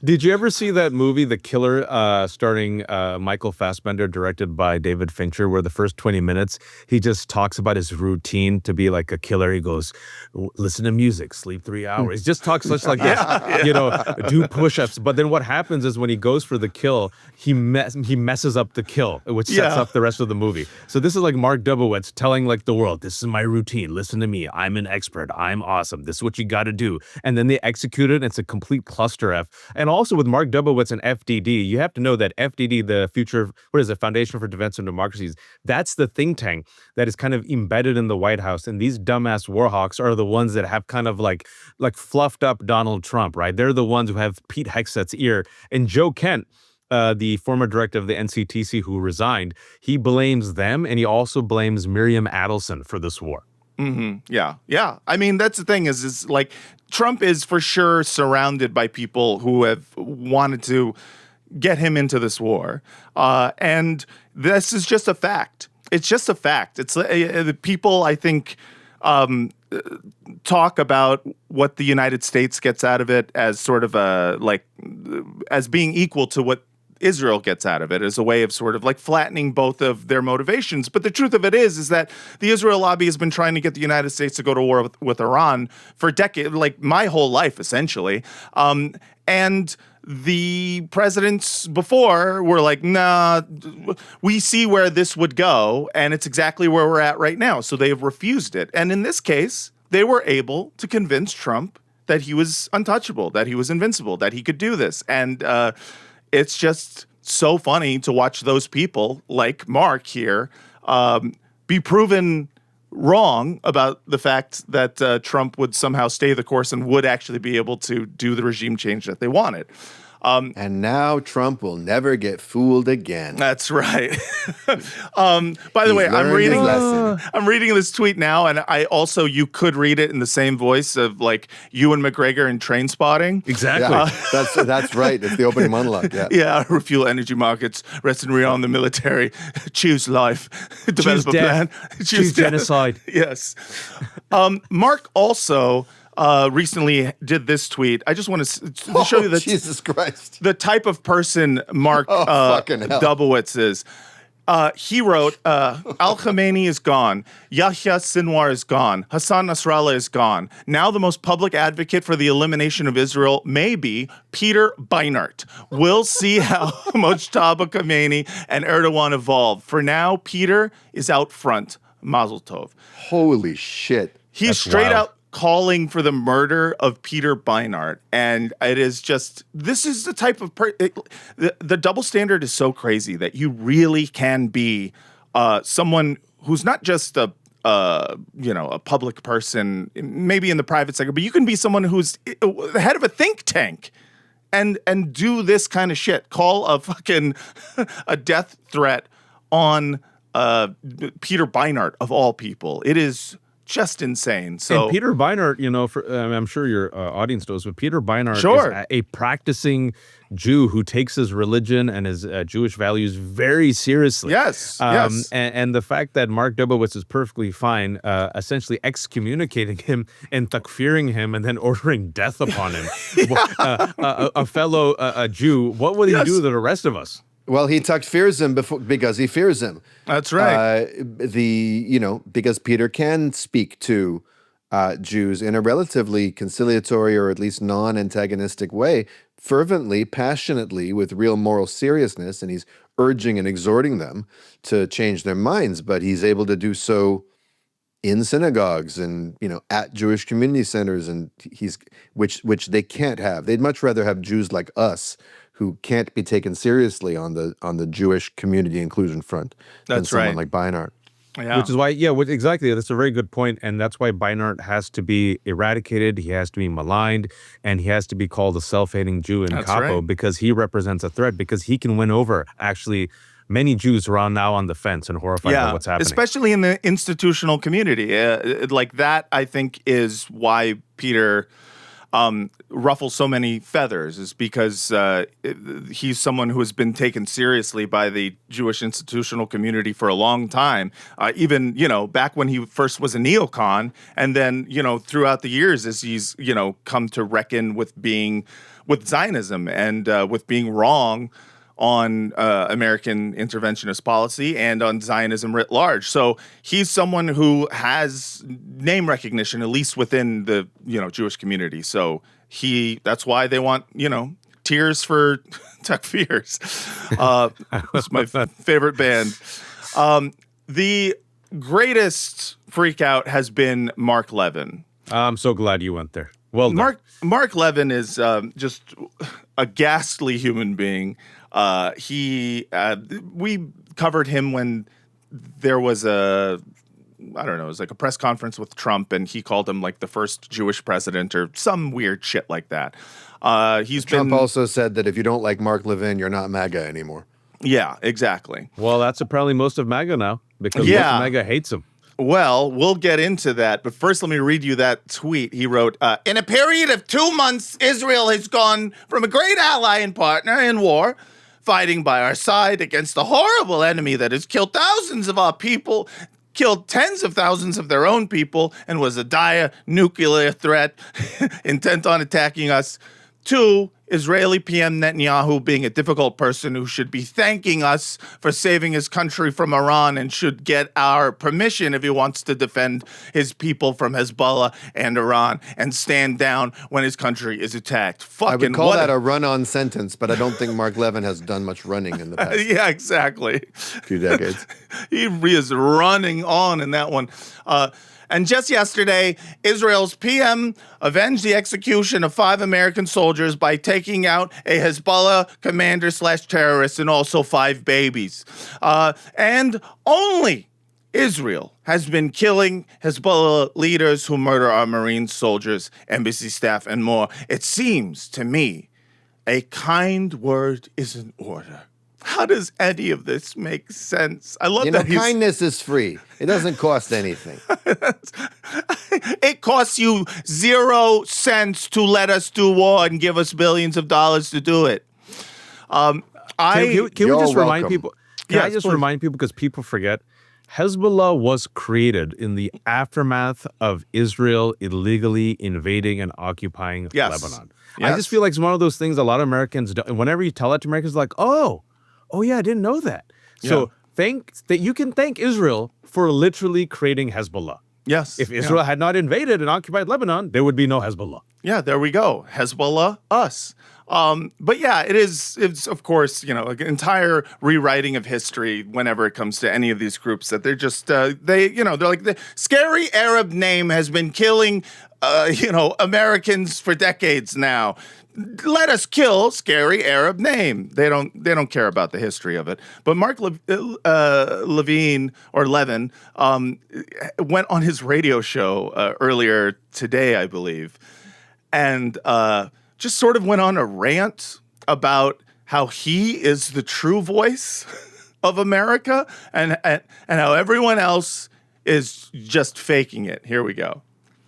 Did you ever see that movie, The Killer, starring Michael Fassbender, directed by David Fincher, where the first 20 minutes, he just talks about his routine to be like a killer. He goes, listen to music, sleep 3 hours. He just talks such like this, do push-ups. But then what happens is when he goes for the kill, he messes up the kill, which sets up the rest of the movie. So this is like Mark Dubowitz telling like the world, this is my routine. Listen to me. I'm an expert. I'm awesome. This is what you got to do. And then they execute it. And it's a complete cluster F. And also with Mark Dubowitz and FDD, you have to know that FDD, the Foundation for Defense of Democracies, that's the think tank that is kind of embedded in the White House. And these dumbass warhawks are the ones that have kind of like fluffed up Donald Trump, right? They're the ones who have Pete Hegseth's ear. And Joe Kent, the former director of the NCTC who resigned, he blames them, and he also blames Miriam Adelson for this war. Mm-hmm. Yeah. I mean, that's the thing is like Trump is for sure surrounded by people who have wanted to get him into this war. And this is just a fact. It's just a fact. It's the people, I think, talk about what the United States gets out of it as sort of as being equal to what Israel gets out of it, as a way of sort of like flattening both of their motivations. But the truth of it is that the Israel lobby has been trying to get the United States to go to war with Iran for decades, like my whole life, essentially. And the presidents before were like, nah, we see where this would go, and it's exactly where we're at right now. So they have refused it. And in this case, they were able to convince Trump that he was untouchable, that he was invincible, that he could do this. And it's just so funny to watch those people like Mark here be proven wrong about the fact that Trump would somehow stay the course and would actually be able to do the regime change that they wanted. And now Trump will never get fooled again. That's right. By the way, I'm reading this tweet now, and you could read it in the same voice of like Ewan McGregor in Train Spotting. Exactly. That's right. It's the opening monologue. Yeah. Yeah. Refuel energy markets. Rest and rearm the military. Choose life. Develop a plan. Choose genocide. Yes. Mark also recently did this tweet. I just want to show you Jesus Christ. the type of person Mark Dubowitz is. He wrote, Al Khamenei is gone. Yahya Sinwar is gone. Hassan Nasrallah is gone. Now the most public advocate for the elimination of Israel may be Peter Beinart. We'll see how Mojtaba Khamenei and Erdogan evolve. For now, Peter is out front. Mazel tov. Holy shit. He's straight out calling for the murder of Peter Beinart. And it is just, this is the type of, the double standard is so crazy that you really can be someone who's not just a public person, maybe in the private sector, but you can be someone who's the head of a think tank and do this kind of shit. Call a fucking a death threat on Peter Beinart of all people. It is just insane. So and Peter Beinart, I'm sure your audience knows, but Peter Beinart is a practicing Jew who takes his religion and his Jewish values very seriously. Yes. And the fact that Mark Dubowitz is perfectly fine, essentially excommunicating him and takfiring him and then ordering death upon him, a fellow Jew, what would he do to the rest of us? Well, he fears him because he fears him. That's right. Because Peter can speak to Jews in a relatively conciliatory or at least non-antagonistic way, fervently, passionately, with real moral seriousness, and he's urging and exhorting them to change their minds. But he's able to do so in synagogues and at Jewish community centers, and which they can't have. They'd much rather have Jews like us, who can't be taken seriously on the Jewish community inclusion front than someone like Beinart. Yeah. Which is why, exactly. That's a very good point. And that's why Beinart has to be eradicated. He has to be maligned, and he has to be called a self-hating Jew in Capo because he represents a threat, because he can win over actually many Jews who are now on the fence and horrified by what's happening. Especially in the institutional community. Like that, I think, is why Peter ruffles so many feathers, is because he's someone who has been taken seriously by the Jewish institutional community for a long time, even, back when he first was a neocon, and then, throughout the years as he's, come to reckon with Zionism and with being wrong on American interventionist policy and on Zionism writ large. So he's someone who has name recognition, at least within the, Jewish community. So that's why they want, Tears for Takfirs. It's my favorite band. The greatest freak out has been Mark Levin. I'm so glad you went there. Well done. Mark Levin is just a ghastly human being. We covered him when there was it was like a press conference with Trump, and he called him like the first Jewish president or some weird shit like that. Trump also said that if you don't like Mark Levin, you're not MAGA anymore. Yeah, exactly. Well, that's probably most of MAGA now, because most of MAGA hates him. Well, we'll get into that, but first let me read you that tweet. He wrote, in a period of 2 months, Israel has gone from a great ally and partner in war, fighting by our side against a horrible enemy that has killed thousands of our people, killed tens of thousands of their own people, and was a dire nuclear threat intent on attacking us, to Israeli PM Netanyahu being a difficult person who should be thanking us for saving his country from Iran and should get our permission if he wants to defend his people from Hezbollah and Iran and stand down when his country is attacked. I would call that a run-on sentence, but I don't think Mark Levin has done much running in the past. Yeah, exactly. Few decades. He is running on in that one. And just yesterday, Israel's PM avenged the execution of 5 American soldiers by taking out a Hezbollah commander/terrorist and also 5 babies. And only Israel has been killing Hezbollah leaders who murder our Marine soldiers, embassy staff, and more. It seems to me A kind word is in order. How does any of this make sense? I love that kindness is free. It doesn't cost anything. It costs you 0 cents to let us do war and give us billions of dollars to do it. Can we just remind people? Can I just please. remind people, because people forget, Hezbollah was created in the aftermath of Israel illegally invading and occupying Lebanon. Yes. I just feel like it's one of those things a lot of Americans don't. Whenever you tell it to Americans, like, oh yeah, I didn't know that. So you can thank Israel for literally creating Hezbollah. Yes. If Israel had not invaded and occupied Lebanon, there would be no Hezbollah. Yeah, there we go. Hezbollah, us. But yeah, it's of course, an entire rewriting of history whenever it comes to any of these groups that they're just, they're like the scary Arab name has been killing, Americans for decades now. Let us kill scary Arab name. They don't care about the history of it. But Mark Levin went on his radio show earlier today, I believe, and just sort of went on a rant about how he is the true voice of America and how everyone else is just faking it. Here we go.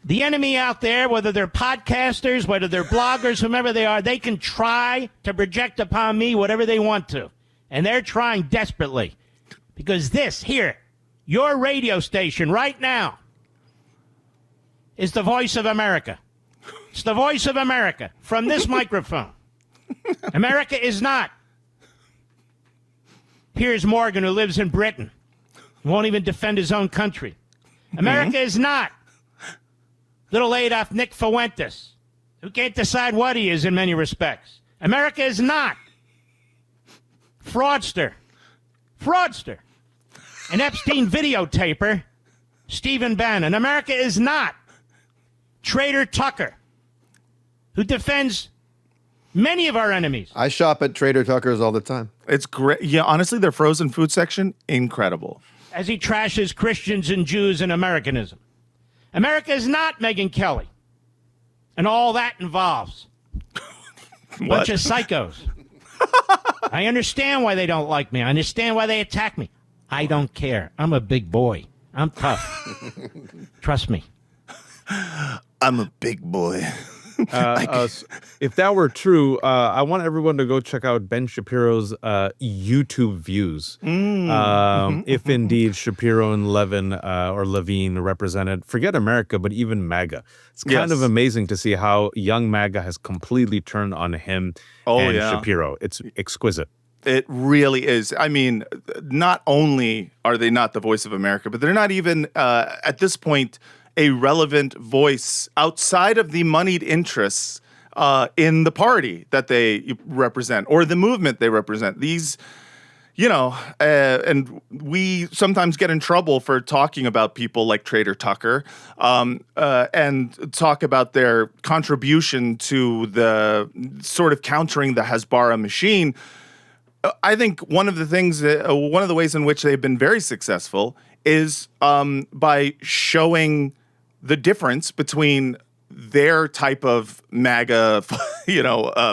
The enemy out there, whether they're podcasters, whether they're bloggers, whomever they are, they can try to project upon me whatever they want to. And they're trying desperately. Because this here, your radio station right now, is the voice of America. It's the voice of America from this microphone. America is not Piers Morgan, who lives in Britain, won't even defend his own country. America is not little Adolf Nick Fuentes, who can't decide what he is in many respects. America is not fraudster, an Epstein videotaper, Stephen Bannon. America is not Trader Tucker, who defends many of our enemies. I shop at Trader Tucker's all the time. It's great. Yeah, honestly, their frozen food section, incredible. As he trashes Christians and Jews and Americanism. America is not Megyn Kelly and all that involves. Bunch of psychos. I understand why they don't like me. I understand why they attack me. I don't care. I'm a big boy. I'm tough. Trust me. I'm a big boy. If that were true, I want everyone to go check out Ben Shapiro's YouTube views. If indeed Shapiro and Levine represented, forget America, but even MAGA. It's kind of amazing to see how young MAGA has completely turned on him and Shapiro. It's exquisite. It really is. I mean, not only are they not the voice of America, but they're not even, at this point, a relevant voice outside of the moneyed interests in the party that they represent or the movement they represent. These, and we sometimes get in trouble for talking about people like Trader Tucker and talk about their contribution to the sort of countering the Hasbara machine. I think one of the ways in which they've been very successful is by showing the difference between their type of MAGA,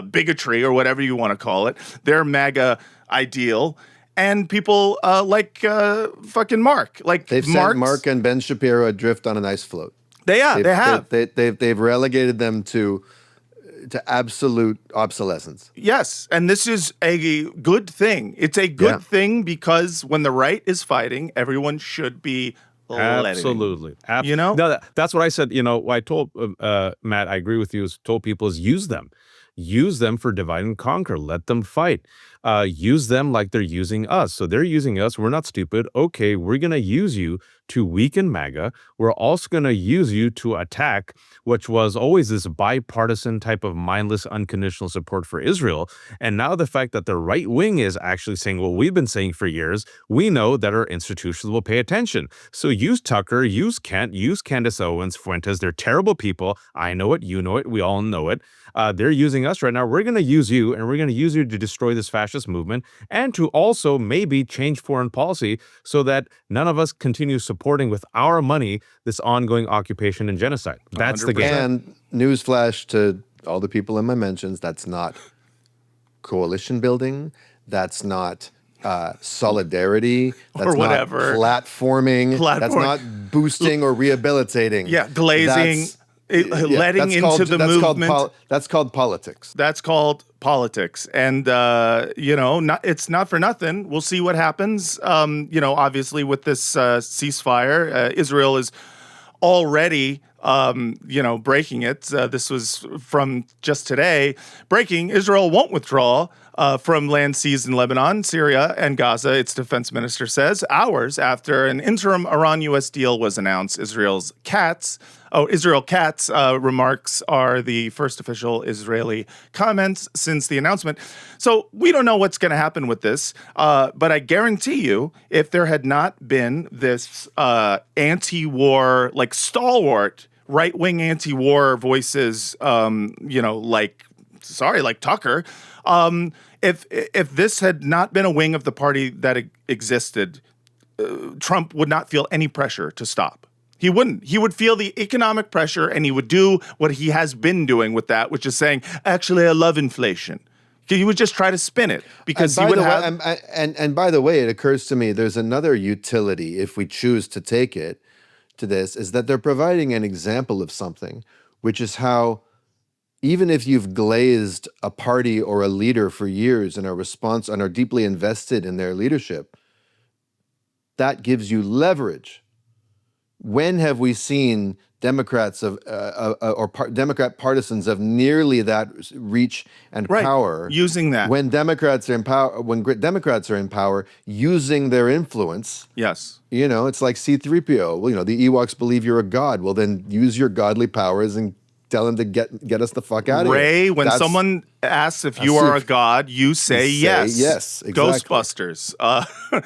bigotry or whatever you want to call it, their MAGA ideal, and people like fucking Mark. Like they've sent Mark and Ben Shapiro adrift on an ice float. They have. They've relegated them to absolute obsolescence. Yes, and this is a good thing. It's a good thing because when the right is fighting, everyone should be absolutely. No, that's what I said. What I told Matt, I agree with you. Told people is use them for divide and conquer. Let them fight. Use them like they're using us. So they're using us. We're not stupid. Okay, we're gonna use you to weaken MAGA. We're also gonna use you to attack, which was always this bipartisan type of mindless, unconditional support for Israel. And now the fact that the right wing is actually saying what we've been saying for years, we know that our institutions will pay attention. So use Tucker, use Kent, use Candace Owens, Fuentes. They're terrible people. I know it. You know it. We all know it. They're using us right now. We're going to use you, and we're going to use you to destroy this fascist movement and to also maybe change foreign policy so that none of us continue supporting with our money this ongoing occupation and genocide. That's 100%. The game. And newsflash to all the people in my mentions, that's not coalition building. That's not solidarity. That's Or whatever. not platforming. That's not boosting or rehabilitating. Yeah, glazing, letting into the movement. That's called politics. That's called politics. And, it's not for nothing. We'll see what happens. Obviously with this ceasefire, Israel is already breaking it. This was from just today. Breaking, Israel won't withdraw from land seized in Lebanon, Syria, and Gaza, its defense minister says, hours after an interim Iran-U.S. deal was announced. Israel Katz remarks are the first official Israeli comments since the announcement. So we don't know what's going to happen with this, but I guarantee you, if there had not been this anti-war, like stalwart, right-wing anti-war voices, like Tucker, if this had not been a wing of the party that existed, Trump would not feel any pressure to stop. He wouldn't. He would feel the economic pressure, and he would do what he has been doing with that, which is saying, actually, I love inflation. He would just try to spin it because he would have... And by the way, it occurs to me, there's another utility, if we choose to take it to this, is that they're providing an example of something, which is how even if you've glazed a party or a leader for years and are deeply invested in their leadership, that gives you leverage. When have we seen Democrat partisans of nearly that reach and power using that when Democrats are in power, using their influence? Yes, it's like C-3PO. Well, the Ewoks believe you're a god. Well, then use your godly powers and tell him to get us the fuck out of here. Ray, when someone asks if you are a god, you say yes. Yes, exactly. Ghostbusters.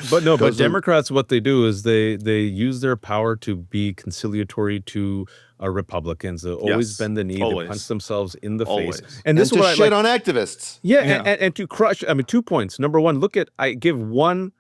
But Democrats, what they do is they use their power to be conciliatory to Republicans. They'll always bend the knee to punch themselves in the face. And this is shit on activists. Yeah, and to crush. 2 points. Number one, I give one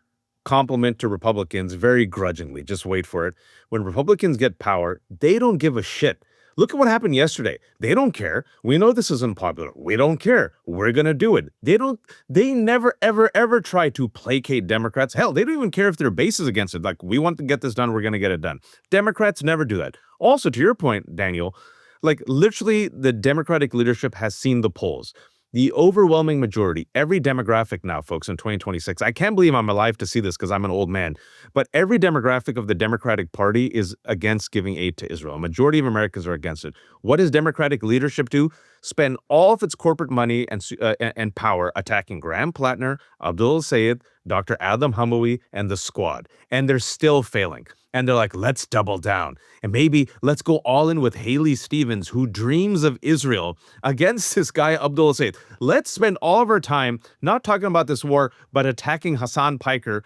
compliment to Republicans very grudgingly. Just wait for it. When Republicans get power, they don't give a shit. Look at what happened yesterday. They don't care. We know this is unpopular. We don't care. We're going to do it. They never, ever, ever try to placate Democrats. Hell, they don't even care if their base is against it. Like, we want to get this done. We're going to get it done. Democrats never do that. Also, to your point, Daniel, literally the Democratic leadership has seen the polls. The overwhelming majority, every demographic now, folks, in 2026, I can't believe I'm alive to see this because I'm an old man, but every demographic of the Democratic Party is against giving aid to Israel. A majority of Americans are against it. What does Democratic leadership do? Spend all of its corporate money and power attacking Graham Plattner, Abdul Sayed, Dr. Adam Hamawi, and the squad. And they're still failing. And they're like, let's double down. And maybe let's go all in with Haley Stevens, who dreams of Israel, against this guy, Abdul Sayed. Let's spend all of our time not talking about this war, but attacking Hassan Piker.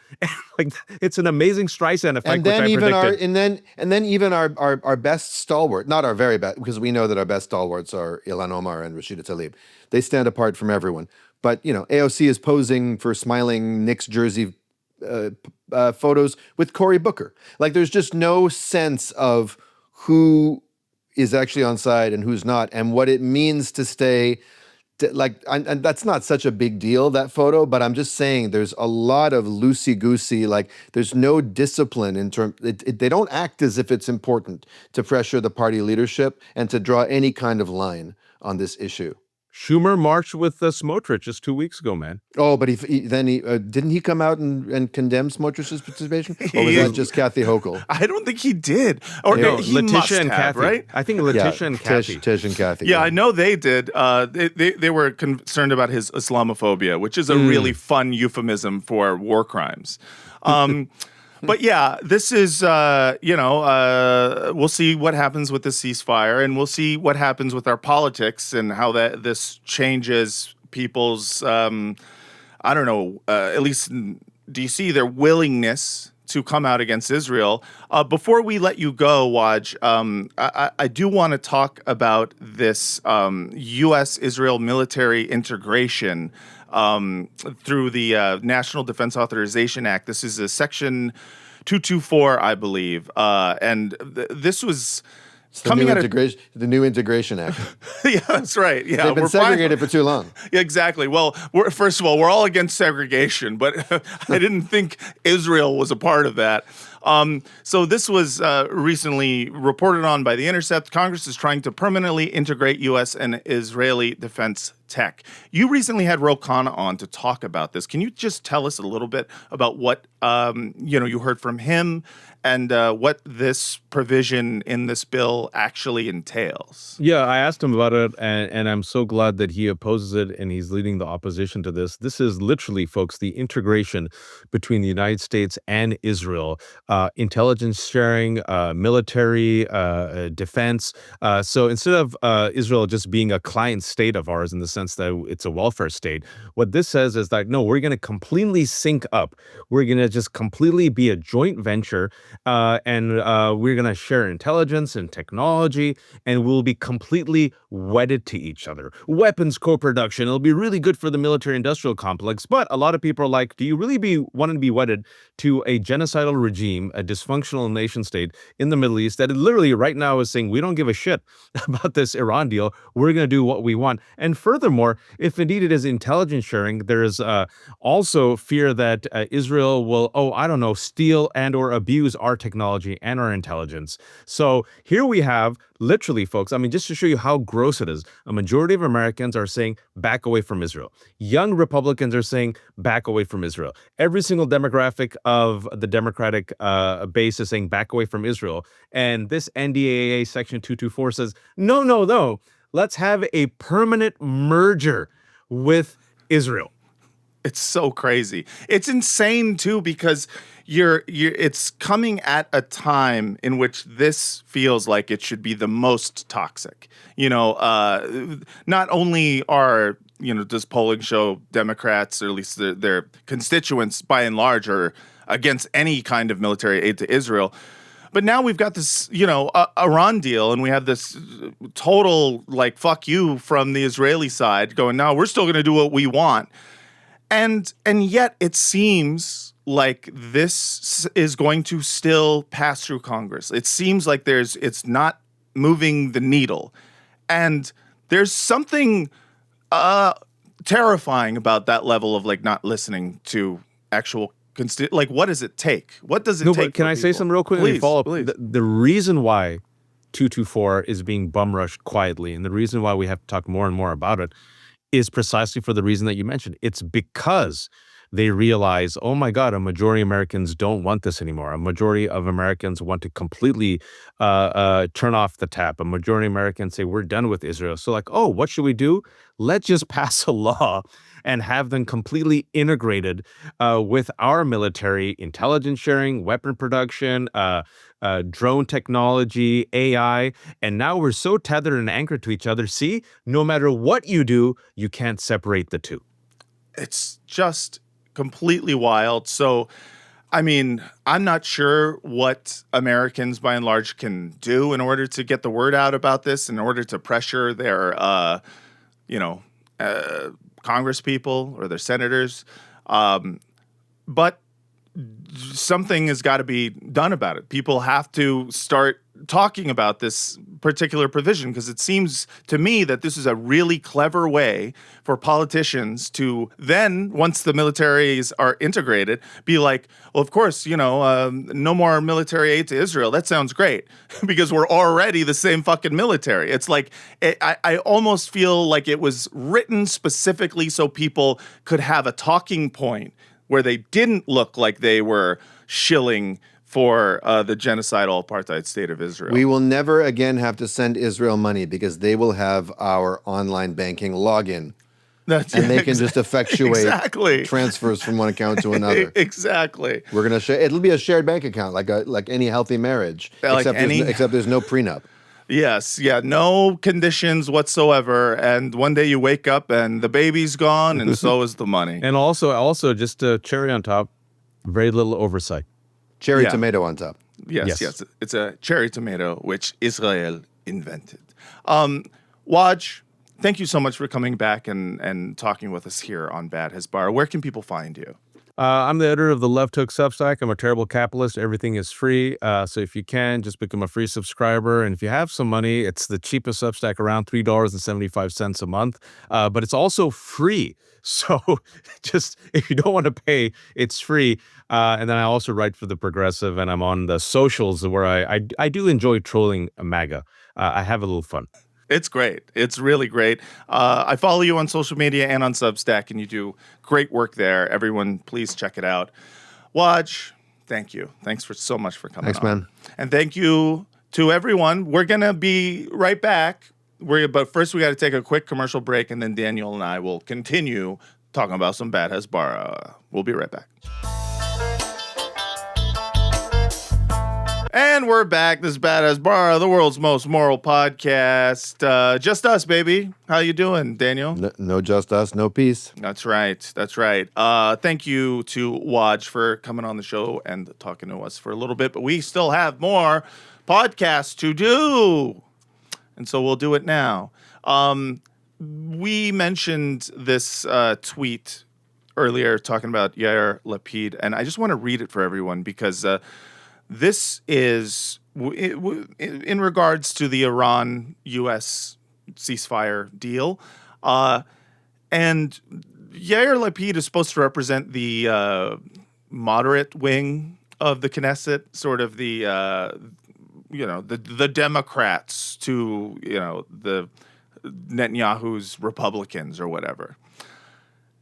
It's an amazing Streisand effect, and then which I even predicted. And then even our best stalwart, not our very best, because we know that our best stalwarts are Ilhan Omar and Rashida Tlaib. They stand apart from everyone. But, AOC is posing for smiling Knicks jersey photos with Cory Booker. There's just no sense of who is actually on side and who's not, and what it means to stay. And that's not such a big deal, that photo, but I'm just saying there's a lot of loosey-goosey, there's no discipline in terms, they don't act as if it's important to pressure the party leadership and to draw any kind of line on this issue. Schumer marched with Smotrich just 2 weeks ago, man. Oh, but didn't he come out and condemn Smotrich's participation? Or was that just Kathy Hochul? I don't think he did. Or he Letitia and Kathy, right? I think Letitia and Kathy. Tish and Kathy. Yeah, I know they did. They were concerned about his Islamophobia, which is a really fun euphemism for war crimes. But yeah, this is, we'll see what happens with the ceasefire, and we'll see what happens with our politics and how this changes people's, at least in D.C., their willingness to come out against Israel. Before we let you go, Waj, I do want to talk about this U.S.-Israel military integration through the National Defense Authorization Act. This is a Section 224, I believe. And this was It's the new Integration Act. Yeah, that's right. Yeah, They've been segregated for too long. Yeah, exactly. Well, first of all, we're all against segregation, but I didn't think Israel was a part of that. So this was recently reported on by The Intercept. Congress is trying to permanently integrate U.S. and Israeli defense tech. You recently had Ro Khanna on to talk about this. Can you just tell us a little bit about what you heard from him and what this provision in this bill actually entails? Yeah, I asked him about it, and I'm so glad that he opposes it and he's leading the opposition to this. This is literally, folks, the integration between the United States and Israel, intelligence sharing, military, defense. So instead of Israel just being a client state of ours in the sense that it's a welfare state, what this says is that, no, we're going to completely sync up. We're going to just completely be a joint venture, and we're going to share intelligence and technology, and we'll be completely wedded to each other. Weapons co-production, it'll be really good for the military-industrial complex, but a lot of people are like, do you really want to be wedded to a genocidal regime, a dysfunctional nation state in the Middle East that literally right now is saying, we don't give a shit about this Iran deal, we're going to do what we want. And furthermore, if indeed it is intelligence sharing, there is also fear that Israel will, steal and or abuse our technology and our intelligence. So here we have, literally, folks, just to show you how gross it is, a majority of Americans are saying, back away from Israel. Young Republicans are saying, back away from Israel. Every single demographic of the Democratic base is saying, back away from Israel. And this NDAA Section 224 says, no, let's have a permanent merger with Israel. It's so crazy. It's insane too, because it's coming at a time in which this feels like it should be the most toxic. Not only are, does polling show Democrats, or at least their constituents by and large, are against any kind of military aid to Israel, but now we've got this, Iran deal, and we have this total fuck you from the Israeli side going, no, we're still going to do what we want. And yet it seems like this is going to still pass through Congress. It seems like it's not moving the needle. And there's something terrifying about that level of not listening to actual what does it take? What does it take? But can I say something real quick? Please, follow up? Please. The reason why 224 is being bum rushed quietly, and the reason why we have to talk more and more about it, is precisely for the reason that you mentioned. It's because they realize, oh my God, a majority of Americans don't want this anymore. A majority of Americans want to completely turn off the tap. A majority of Americans say, we're done with Israel. So what should we do? Let's just pass a law and have them completely integrated with our military, intelligence sharing, weapon production, drone technology, AI, and now we're so tethered and anchored to each other. See, no matter what you do, you can't separate the two. It's just completely wild. So, I'm not sure what Americans by and large can do in order to get the word out about this, in order to pressure their, Congress people or their senators. But something has got to be done about it. People have to start talking about this particular provision, because it seems to me that this is a really clever way for politicians to then, once the militaries are integrated, be like, well, of course, no more military aid to Israel. That sounds great, because we're already the same fucking military. It's I almost feel like it was written specifically so people could have a talking point where they didn't look like they were shilling for the genocidal apartheid state of Israel. We will never again have to send Israel money because they will have our online banking login. They can just effectuate transfers from one account to another. Exactly. We're gonna it'll be a shared bank account, like any healthy marriage, except there's no prenup. Yes, yeah, no conditions whatsoever. And one day you wake up and the baby's gone, and so is the money. And also just a cherry on top, very little oversight. Cherry tomato on top. Yes. It's a cherry tomato, which Israel invented. Waj, thank you so much for coming back and talking with us here on Bad Hezbollah. Where can people find you? I'm the editor of the Left Hook Substack. I'm a terrible capitalist. Everything is free. So if you can, just become a free subscriber. And if you have some money, it's the cheapest Substack around, $3.75 a month. But it's also free. So just if you don't want to pay, it's free. And then I also write for The Progressive, and I'm on the socials where I do enjoy trolling MAGA. I have a little fun. It's great. It's really great. I follow you on social media and on Substack, and you do great work there. Everyone, please check it out. Waj, thank you. Thanks so much for coming on. Thanks, man. And thank you to everyone. We're going to be right back. But first, we got to take a quick commercial break, and then Daniel and I will continue talking about some bad Hezbollah. We'll be right back. And we're back. This is Bad as Bar, the world's most moral podcast. Just us, baby. How you doing, Daniel? No just us, no peace. That's right. That's right. Thank you to Waj for coming on the show and talking to us for a little bit. But we still have more podcasts to do. And so we'll do it now. We mentioned this tweet earlier talking about Yair Lapid. And I just want to read it for everyone because... this is in regards to the Iran-U.S. ceasefire deal. And Yair Lapid is supposed to represent the moderate wing of the Knesset, sort of the Democrats to, the Netanyahu's Republicans or whatever.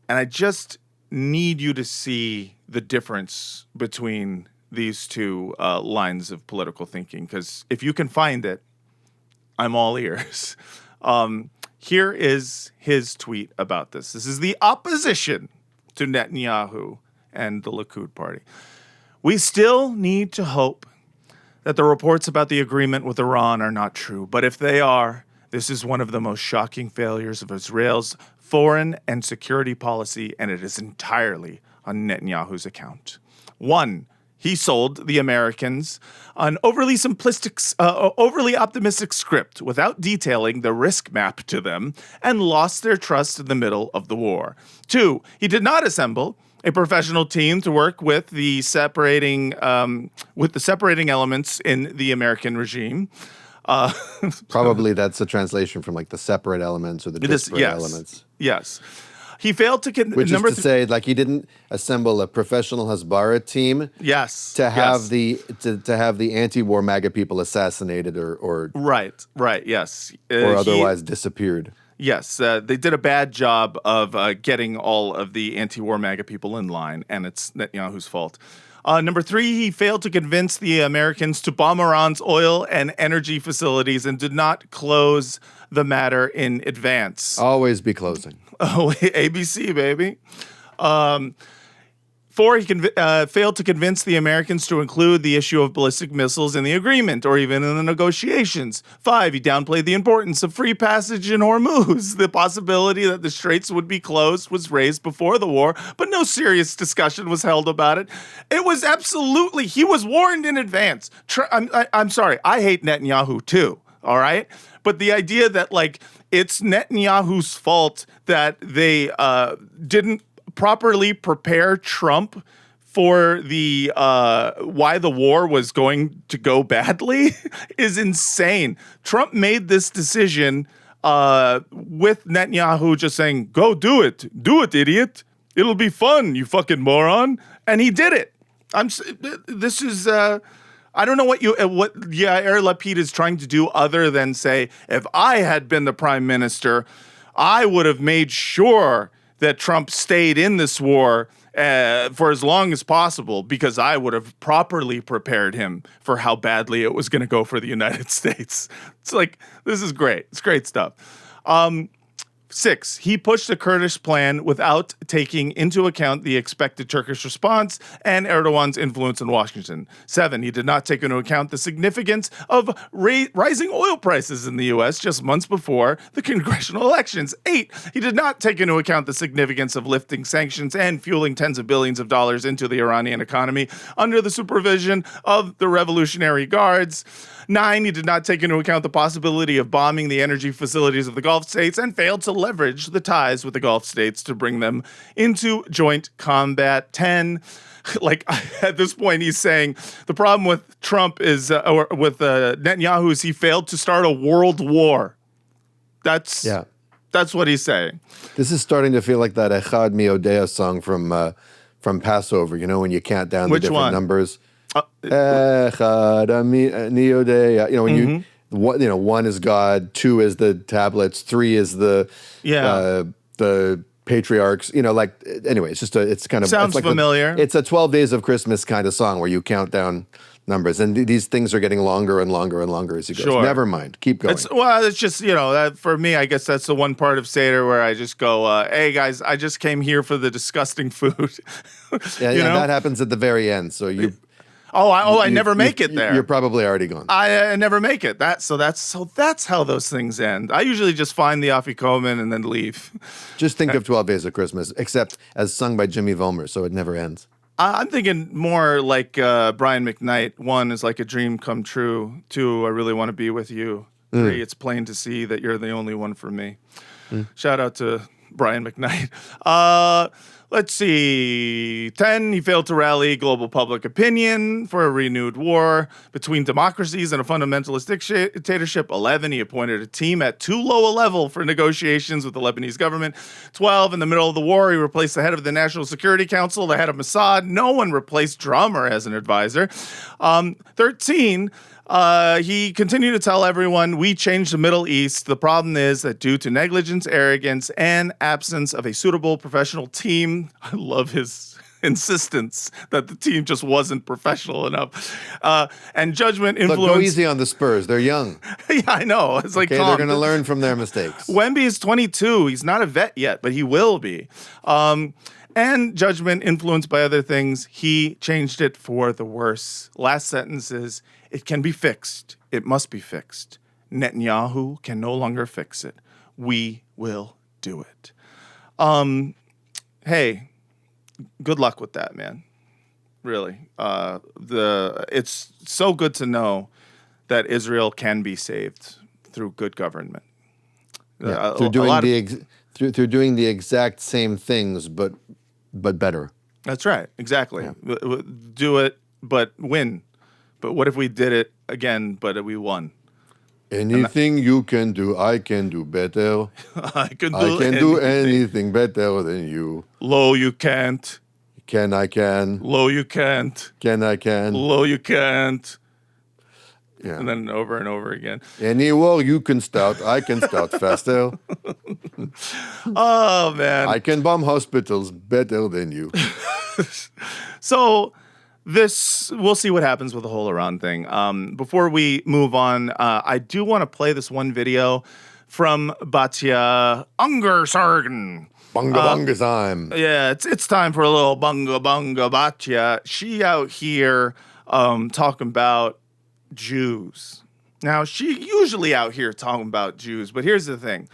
And I just need you to see the difference between these two lines of political thinking, because if you can find it, I'm all ears. Here is his tweet about this. This is the opposition to Netanyahu and the Likud party. We still need to hope that the reports about the agreement with Iran are not true, but if they are, this is one of the most shocking failures of Israel's foreign and security policy, and it is entirely on Netanyahu's account. 1. He sold the Americans an overly optimistic script without detailing the risk map to them and lost their trust in the middle of the war. 2, he did not assemble a professional team to work with the separating elements in the American regime. Probably that's a translation from like the separate elements or the disparate elements. Yes. He failed to which is to say, like, he didn't assemble a professional Hasbara team. Yes. To have the anti-war MAGA people assassinated or right. Yes. Or otherwise disappeared. Yes, they did a bad job of getting all of the anti-war MAGA people in line, and it's Netanyahu's fault. 3, he failed to convince the Americans to bomb Iran's oil and energy facilities and did not close the matter in advance. Always be closing. Oh, ABC, baby. 4, he failed to convince the Americans to include the issue of ballistic missiles in the agreement or even in the negotiations. 5, he downplayed the importance of free passage in Hormuz. The possibility that the straits would be closed was raised before the war, but no serious discussion was held about it. It was absolutely, he was warned in advance. I'm sorry, I hate Netanyahu too, all right? But the idea that, like, it's Netanyahu's fault that they didn't properly prepare Trump for the why the war was going to go badly is insane. Trump made this decision with Netanyahu just saying, "Go do it, idiot. It'll be fun, you fucking moron," and he did it. This is. I don't know what Yair Lapid is trying to do other than say, if I had been the prime minister, I would have made sure that Trump stayed in this war for as long as possible because I would have properly prepared him for how badly it was going to go for the United States. It's like, this is great. It's great stuff. 6, he pushed the Kurdish plan without taking into account the expected Turkish response and Erdogan's influence in Washington. 7, he did not take into account the significance of rising oil prices in the U.S. just months before the congressional elections. 8, he did not take into account the significance of lifting sanctions and fueling tens of billions of dollars into the Iranian economy under the supervision of the Revolutionary Guards. 9, he did not take into account the possibility of bombing the energy facilities of the Gulf states and failed to leverage the ties with the Gulf states to bring them into joint combat. 10. Like, at this point, he's saying the problem with Trump is, or with Netanyahu, is he failed to start a world war. That's what he's saying. This is starting to feel like that Echad Mi Odea song from Passover, you know, when you count down the different numbers. Echad Mi Odea. You know, when one is God, 2 is the tablets, 3 is the patriarchs. You know, like, anyway, it's kind of sounds like familiar. It's a 12 Days of Christmas kind of song where you count down numbers, and these things are getting longer and longer and longer as you go. Sure. Never mind, keep going. It's just, you know, for me, I guess that's the one part of Seder where I just go, hey guys, I just came here for the disgusting food. Yeah, that happens at the very end. So you. I never make it there. You're probably already gone. I never make it. That's how those things end. I usually just find the Afikomen and then leave. Just think of 12 Days of Christmas, except as sung by Jimmy Vollmer, so it never ends. I'm thinking more like Brian McKnight. 1 is like a dream come true. 2, I really want to be with you. 3, it's plain to see that you're the only one for me. Shout out to Brian McKnight. Let's see. 10, he failed to rally global public opinion for a renewed war between democracies and a fundamentalist dictatorship. 11, he appointed a team at too low a level for negotiations with the Lebanese government. 12, in the middle of the war, he replaced the head of the National Security Council, the head of Mossad. No one replaced Drummer as an advisor. 13, he continued to tell everyone, we changed the Middle East. The problem is that due to negligence, arrogance, and absence of a suitable professional team, I love his insistence that the team just wasn't professional enough, and judgment influence. Look, go easy on the Spurs. They're young. Yeah, I know. It's like, they're going to learn from their mistakes. Wemby is 22. He's not a vet yet, but he will be. And judgment influenced by other things, he changed it for the worse. Last sentence is, it can be fixed. It must be fixed. Netanyahu can no longer fix it. We will do it. Hey, good luck with that, man. Really. It's so good to know that Israel can be saved through good government. Yeah, through doing the exact same things, but better. That's right. Exactly. Yeah. Do it, but win. But what if we did it again, but we won? Anything you can do, I can do better. I can do anything better than you. Low, you can't. I can. Low, you can't. I can. Low, you can't. Yeah. And then over and over again. Any war you can start, I can start faster. Oh, man. I can bomb hospitals better than you. So we'll see what happens with the whole Iran thing. Before we move on, I do want to play this one video from Batya Ungersargen. Bunga time. Yeah, it's time for a little bunga Batya. She out here talking about Jews. Now, she usually out here talking about Jews, but here's the thing.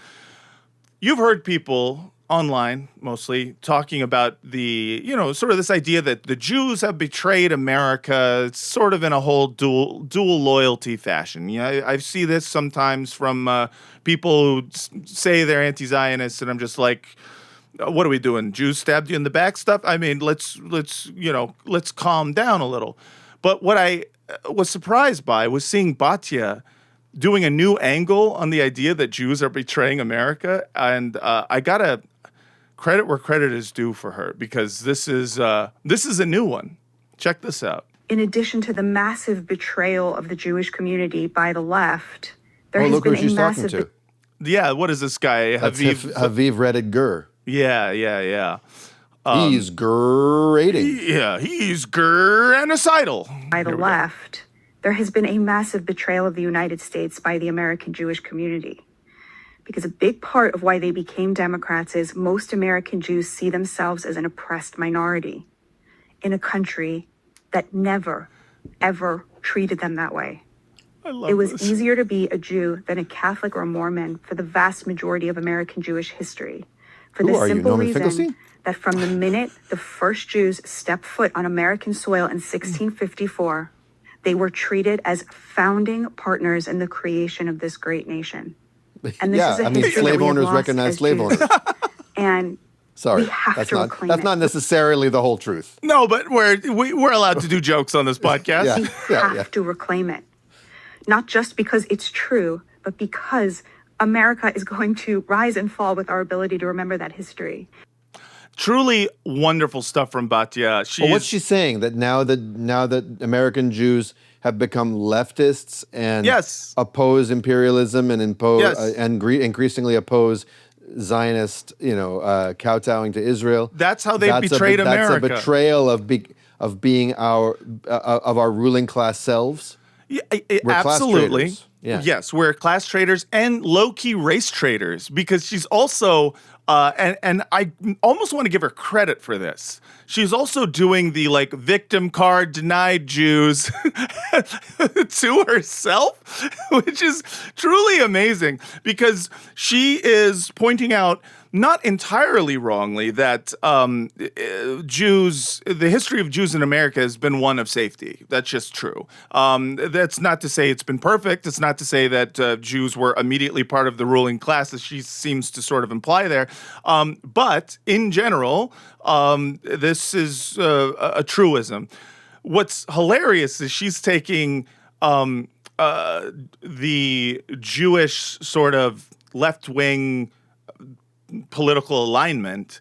You've heard people online, mostly, talking about sort of this idea that the Jews have betrayed America, sort of in a whole dual loyalty fashion. I see this sometimes from people who say they're anti-Zionists, and I'm just like, what are we doing? Jews stabbed you in the back stuff? I mean, let's calm down a little. But what I was surprised by was seeing Batya doing a new angle on the idea that Jews are betraying America, and I gotta credit where credit is due for her, because this is a new one. Check this out. In addition to the massive betrayal of the Jewish community by the left, there has been a massive. Yeah, what is this guy? That's Haviv Reddit Gur. Yeah. He's grading. Yeah, he's genocidal. By the left, there has been a massive betrayal of the United States by the American Jewish community. Because a big part of why they became Democrats is most American Jews see themselves as an oppressed minority in a country that never, ever treated them that way. It was easier to be a Jew than a Catholic or a Mormon for the vast majority of American Jewish history. For the simple reason that from the minute the first Jews stepped foot on American soil in 1654, they were treated as founding partners in the creation of this great nation. And this is a history slave that we have owners lost recognize as slave Jews. owners. And Sorry, we have that's to not reclaim that's it. not necessarily the whole truth. No, but we're allowed to do jokes on this podcast. We have to reclaim it. Not just because it's true, but because America is going to rise and fall with our ability to remember that history. Truly wonderful stuff from Batya. Well, what's she saying? That now that American Jews have become leftists and oppose imperialism and increasingly oppose Zionist, kowtowing to Israel. That's how they betrayed America. That's a betrayal of being our ruling class selves. Yeah, we're absolutely. Class traitors. Yeah. Yes, we're class traders and low-key race traders, because she's also, and I almost want to give her credit for this. She's also doing the victim card denied Jews to herself, which is truly amazing, because she is pointing out, not entirely wrongly, that the history of Jews in America has been one of safety. That's just true. That's not to say it's been perfect. It's not to say that Jews were immediately part of the ruling class, as she seems to sort of imply there. But in general, this is a truism. What's hilarious is she's taking the Jewish sort of left-wing political alignment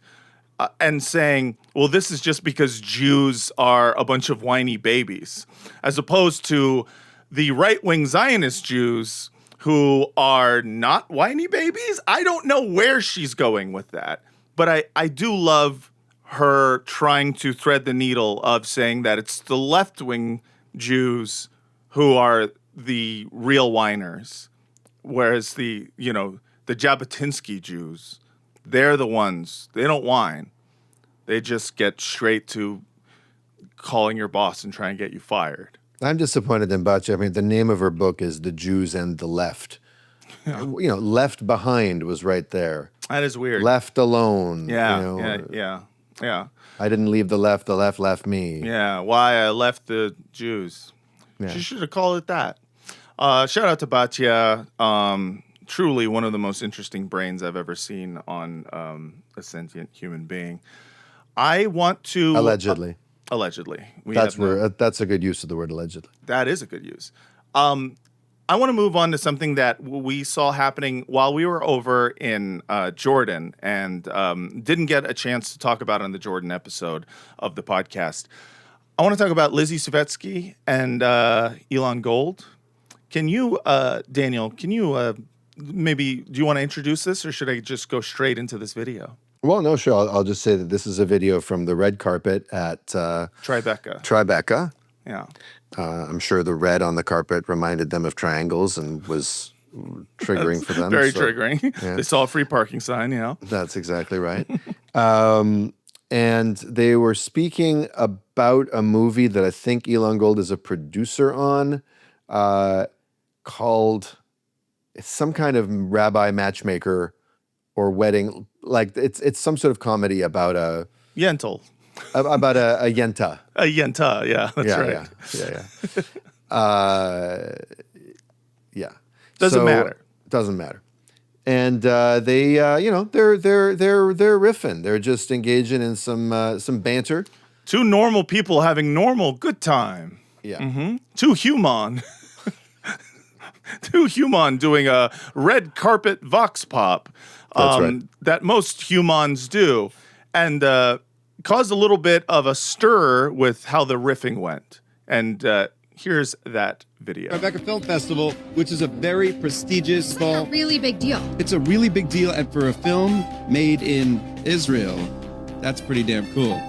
and saying, well, this is just because Jews are a bunch of whiny babies, as opposed to the right-wing Zionist Jews who are not whiny babies. I don't know where she's going with that, but I do love her trying to thread the needle of saying that it's the left-wing Jews who are the real whiners, whereas the Jabotinsky Jews, they're the ones, they don't whine. They just get straight to calling your boss and trying to get you fired. I'm disappointed in Batya. I mean, the name of her book is The Jews and the Left. Yeah. Left Behind was right there. That is weird. Left Alone. Yeah. I didn't leave the left left me. Yeah, why I left the Jews. Yeah. She should have called it that. Shout out to Batya. Truly one of the most interesting brains I've ever seen on a sentient human being. I want to... Allegedly. Allegedly. That's a good use of the word allegedly. That is a good use. I want to move on to something that we saw happening while we were over in Jordan and didn't get a chance to talk about on the Jordan episode of the podcast. I want to talk about Lizzy Savetsky and Elon Gold. Can you, Daniel, maybe, do you want to introduce this, or should I just go straight into this video? Well, no, sure. I'll just say that this is a video from the red carpet at Tribeca. Yeah. I'm sure the red on the carpet reminded them of triangles and was triggering for them. Very triggering. Yeah. They saw a free parking sign, That's exactly right. And they were speaking about a movie that I think Elon Gold is a producer on, called some kind of rabbi matchmaker or wedding. Like it's some sort of comedy about a Yentl. About a yenta. A yenta, yeah, that's right. Yeah. Doesn't matter. Doesn't matter. And they're riffing. They're just engaging in some banter. Two normal people having normal good time. Yeah. Mm-hmm. Two human. Two human doing a red carpet vox pop. That's right. That most humans do. And caused a little bit of a stir with how the riffing went. And here's that video. Tribeca Film Festival, which is a very prestigious It's like a really big deal. It's a really big deal, and for a film made in Israel, that's pretty damn cool.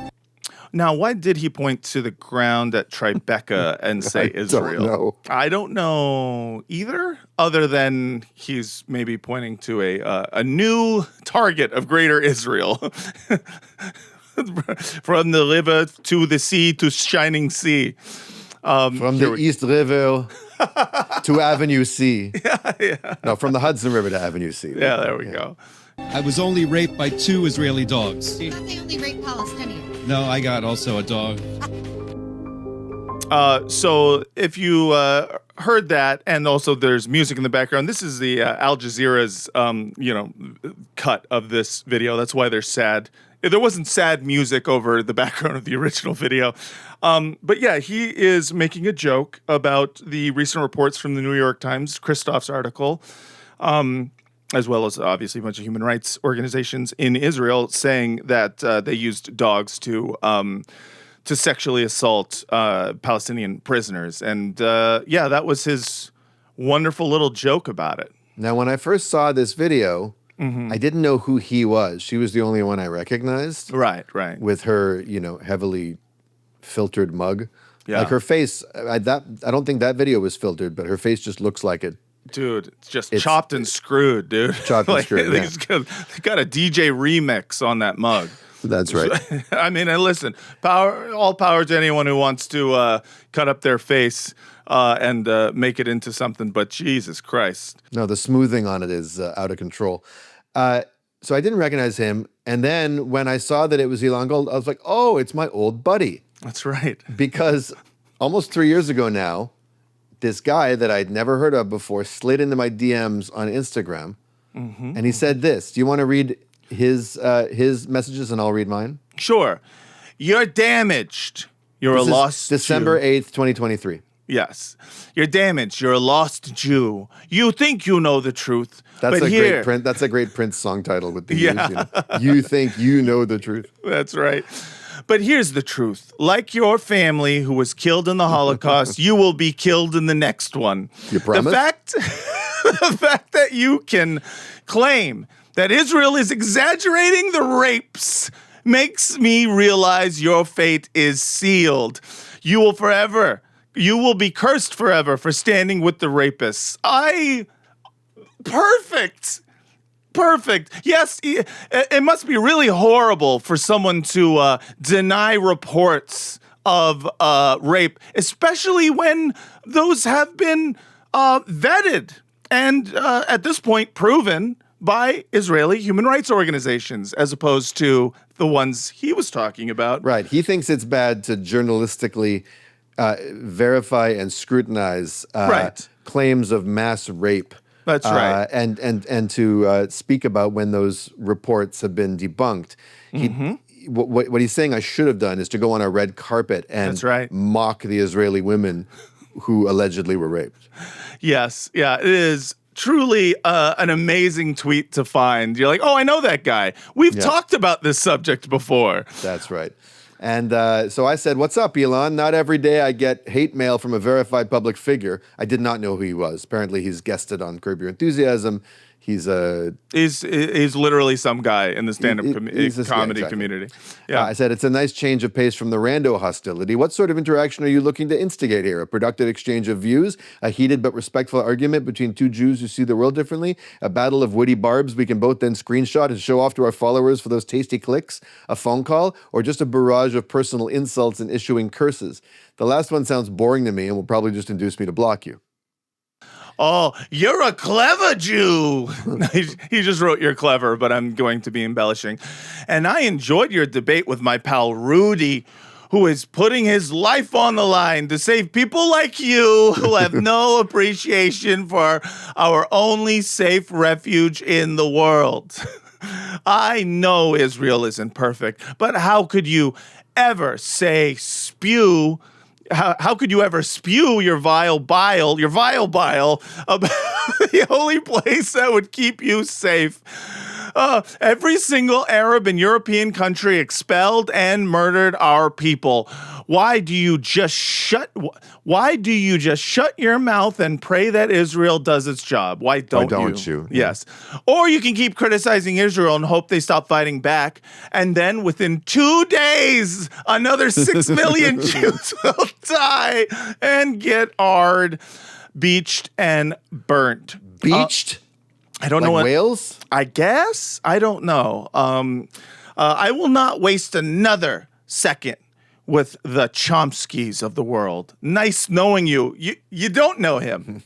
Now, why did he point to the ground at Tribeca and say Israel? I don't know either, other than he's maybe pointing to a new target of greater Israel. From the river to the sea to shining sea. From the East River to Avenue C. Yeah. No, from the Hudson River to Avenue C. Yeah, there we go. I was only raped by 2 Israeli dogs. They only rape Palestinians. No, I got also a dog. So if you heard that, and also there's music in the background. This is the Al Jazeera's, cut of this video. That's why they're sad. There wasn't sad music over the background of the original video. But yeah, he is making a joke about the recent reports from the New York Times, Christoph's article, as well as obviously a bunch of human rights organizations in Israel saying that they used dogs to sexually assault Palestinian prisoners. And that was his wonderful little joke about it. Now, when I first saw this video, I didn't know who he was. She was the only one I recognized. Right. With her, heavily filtered mug. Yeah. Like her face, I don't think that video was filtered, but her face just looks like it. Dude, it's chopped and screwed, dude. Chopped and screwed, They got a DJ remix on that mug. That's right. I mean, and listen, all power to anyone who wants to cut up their face and make it into something, but Jesus Christ. No, the smoothing on it is out of control. So I didn't recognize him. And then when I saw that it was Elon Gold, I was like, oh, it's my old buddy. That's right. Because almost 3 years ago now, this guy that I'd never heard of before slid into my DMs on Instagram, and he said this. Do you want to read his messages and I'll read mine? Sure. You're damaged. You're This a is lost December Jew. 8th, 2023. Yes. You're damaged. You're a lost Jew. You think you know the truth. That's but That's a great Prince song title with the Yeah. You think you know the truth. That's right. But here's the truth. Like your family who was killed in the Holocaust, you will be killed in the next one. You promise? The fact that you can claim that Israel is exaggerating the rapes makes me realize your fate is sealed. You will be cursed forever for standing with the rapists. Perfect. Yes, it must be really horrible for someone to deny reports of rape, especially when those have been vetted and at this point proven by Israeli human rights organizations, as opposed to the ones he was talking about. Right. He thinks it's bad to journalistically verify and scrutinize claims of mass rape. That's right. And to speak about when those reports have been debunked. What he's saying I should have done is to go on a red carpet and mock the Israeli women who allegedly were raped. Yes. Yeah, it is truly an amazing tweet to find. You're like, oh, I know that guy. We've talked about this subject before. That's right. And so I said, what's up, Elon? Not every day I get hate mail from a verified public figure. I did not know who he was. Apparently he's guested on Curb Your Enthusiasm. He's literally some guy in the stand-up comedy community. Yeah. I said, it's a nice change of pace from the rando hostility. What sort of interaction are you looking to instigate here? A productive exchange of views? A heated but respectful argument between two Jews who see the world differently? A battle of witty barbs we can both then screenshot and show off to our followers for those tasty clicks? A phone call? Or just a barrage of personal insults and issuing curses? The last one sounds boring to me and will probably just induce me to block you. Oh, you're a clever Jew. He just wrote you're clever, but I'm going to be embellishing. And I enjoyed your debate with my pal Rudy, who is putting his life on the line to save people like you who have no appreciation for our only safe refuge in the world. I know Israel isn't perfect, but how could you ever spew How could you ever spew your vile bile about the only place that would keep you safe? Every single Arab and European country expelled and murdered our people. Why do you just shut your mouth and pray that Israel does its job? Why don't you? Yes. Or you can keep criticizing Israel and hope they stop fighting back. And then within 2 days, another 6 million Jews will die and get beached and burnt. Beached? I don't know what whales? I guess. I don't know. I will not waste another second with the Chomskys of the world. Nice knowing you. You don't know him.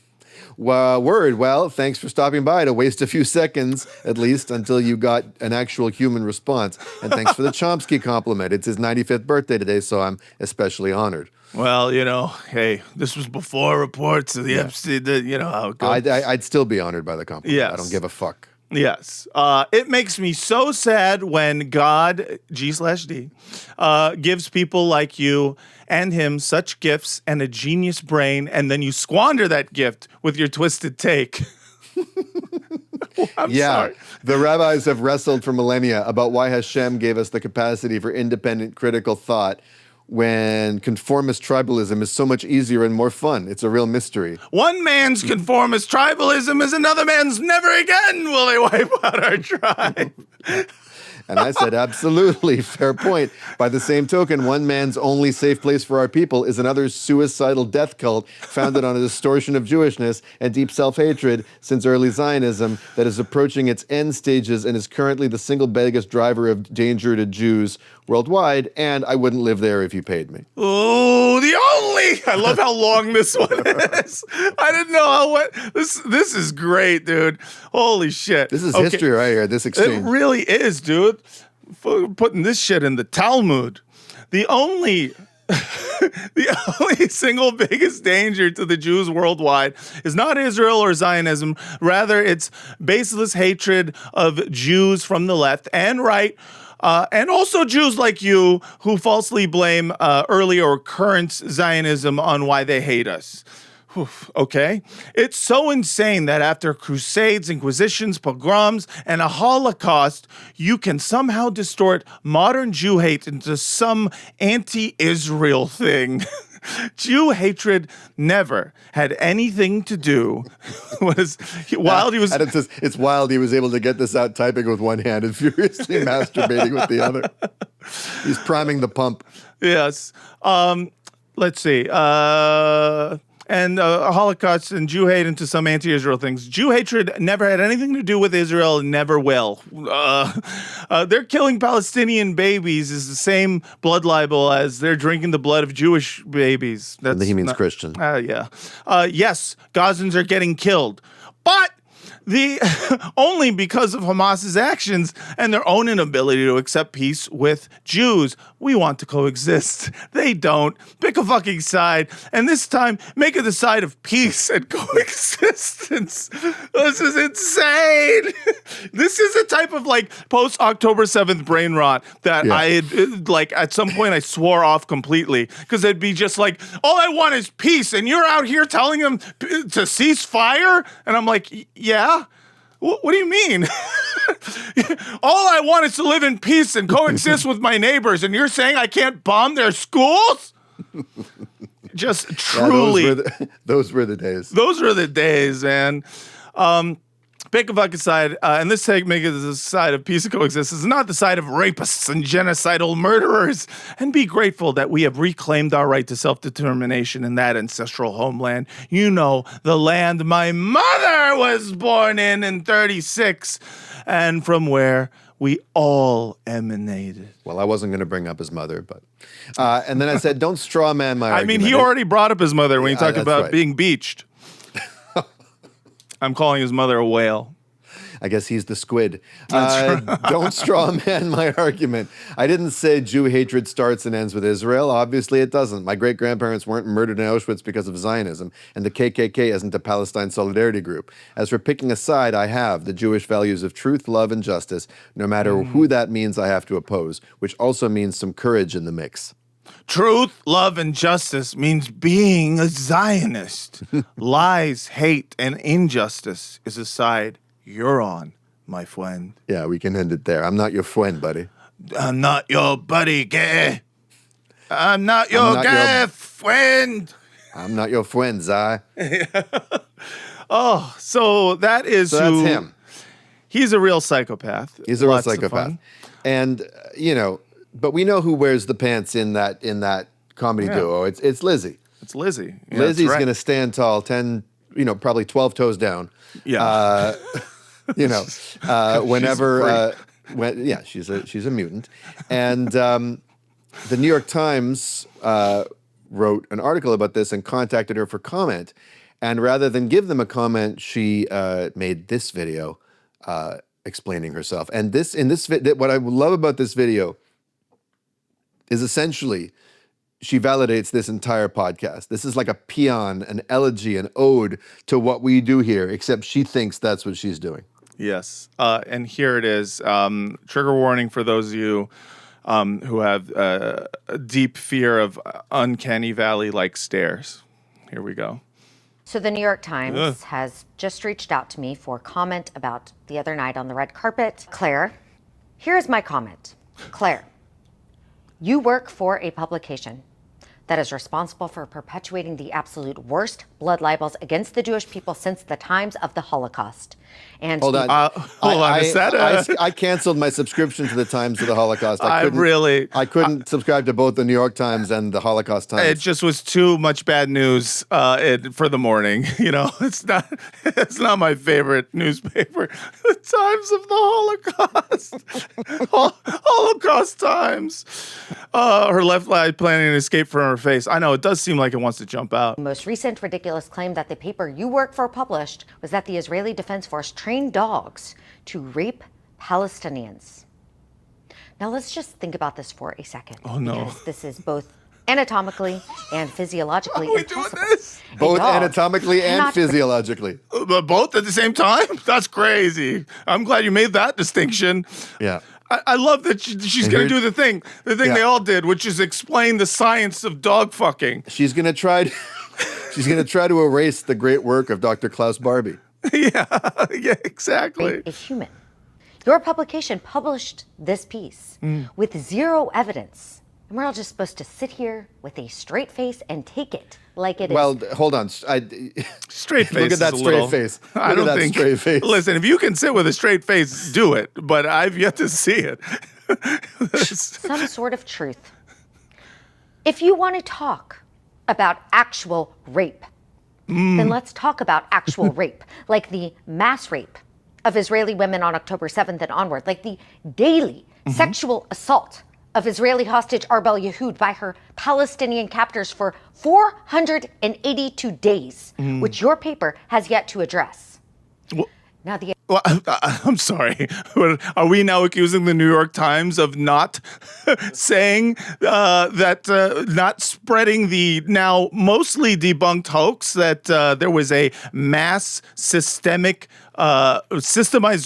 Word. Well, thanks for stopping by to waste a few seconds, at least, until you got an actual human response. And thanks for the Chomsky compliment. It's his 95th birthday today, so I'm especially honored. Well, hey, this was before reports of the Epstein, how it goes. I'd still be honored by the compliment. Yes. I don't give a fuck. Yes. It makes me so sad when God, G/D, gives people like you and him such gifts and a genius brain, and then you squander that gift with your twisted take. I'm sorry. The rabbis have wrestled for millennia about why Hashem gave us the capacity for independent critical thought when conformist tribalism is so much easier and more fun. It's a real mystery. One man's conformist tribalism is another man's never again will they wipe out our tribe. And I said, absolutely, fair point. By the same token, one man's only safe place for our people is another's suicidal death cult founded on a distortion of Jewishness and deep self-hatred since early Zionism that is approaching its end stages and is currently the single biggest driver of danger to Jews worldwide, and I wouldn't live there if you paid me. Oh, I love how long this one is. I didn't know this is great, dude. Holy shit. This is history right here, this exchange. It really is, dude. Putting this shit in the Talmud. The only single biggest danger to the Jews worldwide is not Israel or Zionism. Rather, it's baseless hatred of Jews from the left and right. And also Jews like you who falsely blame early or current Zionism on why they hate us. Okay? It's so insane that after crusades, inquisitions, pogroms, and a Holocaust, you can somehow distort modern Jew hate into some anti-Israel thing. Jew hatred never had anything to do it's wild he was able to get this out typing with one hand and furiously masturbating with the other. He's priming the pump. Yes. Let's see. And Holocaust and Jew hate into some anti-Israel things. Jew hatred never had anything to do with Israel and never will. They're killing Palestinian babies is the same blood libel as they're drinking the blood of Jewish babies. I think he means Christian. Yeah. Yes, Gazans are getting killed. But only because of Hamas's actions and their own inability to accept peace with Jews. We want to coexist. They don't. Pick a fucking side. And this time, make it the side of peace and coexistence. This is insane. This is a type of post-October 7th brain rot that I had, at some point I swore off completely. Because it'd be just all I want is peace. And you're out here telling them to cease fire? And I'm like, yeah. What do you mean? All I want is to live in peace and coexist with my neighbors, and you're saying I can't bomb their schools? Just truly. Yeah, those were the days. Those were the days, man. Pick a fucking side, and this take make it the side of peace and coexistence, not the side of rapists and genocidal murderers. And be grateful that we have reclaimed our right to self-determination in that ancestral homeland. You know, the land my mother was born in 1936, and from where we all emanated. Well, I wasn't going to bring up his mother, but... and then I said, don't straw man my argument. I mean, he already brought up his mother when he talked about being beached. I'm calling his mother a whale. I guess he's the squid. Don't straw man my argument. I didn't say Jew hatred starts and ends with Israel. Obviously, it doesn't. My great-grandparents weren't murdered in Auschwitz because of Zionism, and the KKK isn't a Palestine solidarity group. As for picking a side, I have the Jewish values of truth, love, and justice. No matter who that means, I have to oppose, which also means some courage in the mix. Truth, love, and justice means being a Zionist. Lies, hate, and injustice is a side you're on, my friend. Yeah, we can end it there. I'm not your friend, buddy. I'm not your buddy, gay. I'm not your gay friend. I'm not your friend, Zai. Oh, so that is so that's him. He's a real psychopath. He's a real psychopath. And, but we know who wears the pants in that comedy duo. It's Lizzy. It's Lizzy. Yeah, Lizzy's going to stand tall, probably 12 toes down. Yeah. Whenever, she's a mutant. And the New York Times wrote an article about this and contacted her for comment. And rather than give them a comment, she made this video explaining herself. And what I love about this video is essentially she validates this entire podcast. This is like a paean, an elegy, an ode to what we do here, except she thinks that's what she's doing. Yes. And here it is. Trigger warning for those of you who have a deep fear of uncanny valley-like stares. Here we go. So the New York Times has just reached out to me for comment about the other night on the red carpet. Claire, here's my comment. Claire, you work for a publication that is responsible for perpetuating the absolute worst blood libels against the Jewish people since the times of the Holocaust. And hold on. I canceled my subscription to the Times of the Holocaust. I couldn't subscribe to both the New York Times and the Holocaust Times. It just was too much bad news for the morning. It's not my favorite newspaper. The Times of the Holocaust. Holocaust Times. Her left eye planning an escape from her face. I know, it does seem like it wants to jump out. The most recent ridiculous claim that the paper you work for published was that the Israeli Defense Force trained dogs to rape Palestinians. Now let's just think about this for a second. Oh no. Because this is both anatomically and physiologically impossible. Doing this? Both anatomically and physiologically. But both at the same time? That's crazy. I'm glad you made that distinction. Yeah. I love that she's going to do the thing they all did, which is explain the science of dog fucking. She's going to try to erase the great work of Dr. Klaus Barbie. Yeah, exactly. A human. Your publication published this piece with zero evidence. And we're all just supposed to sit here with a straight face and take it like it is. Well, hold on. Straight face. Look at that straight face. I don't think. Straight face. Listen, if you can sit with a straight face, do it. But I've yet to see it. Some sort of truth. If you want to talk about actual rape, then let's talk about actual rape, like the mass rape of Israeli women on October 7th and onward, like the daily sexual assault of Israeli hostage Arbel Yehud by her Palestinian captors for 482 days, which your paper has yet to address. Now I'm sorry. Are we now accusing the New York Times of not saying not spreading the now mostly debunked hoax that there was a mass systemized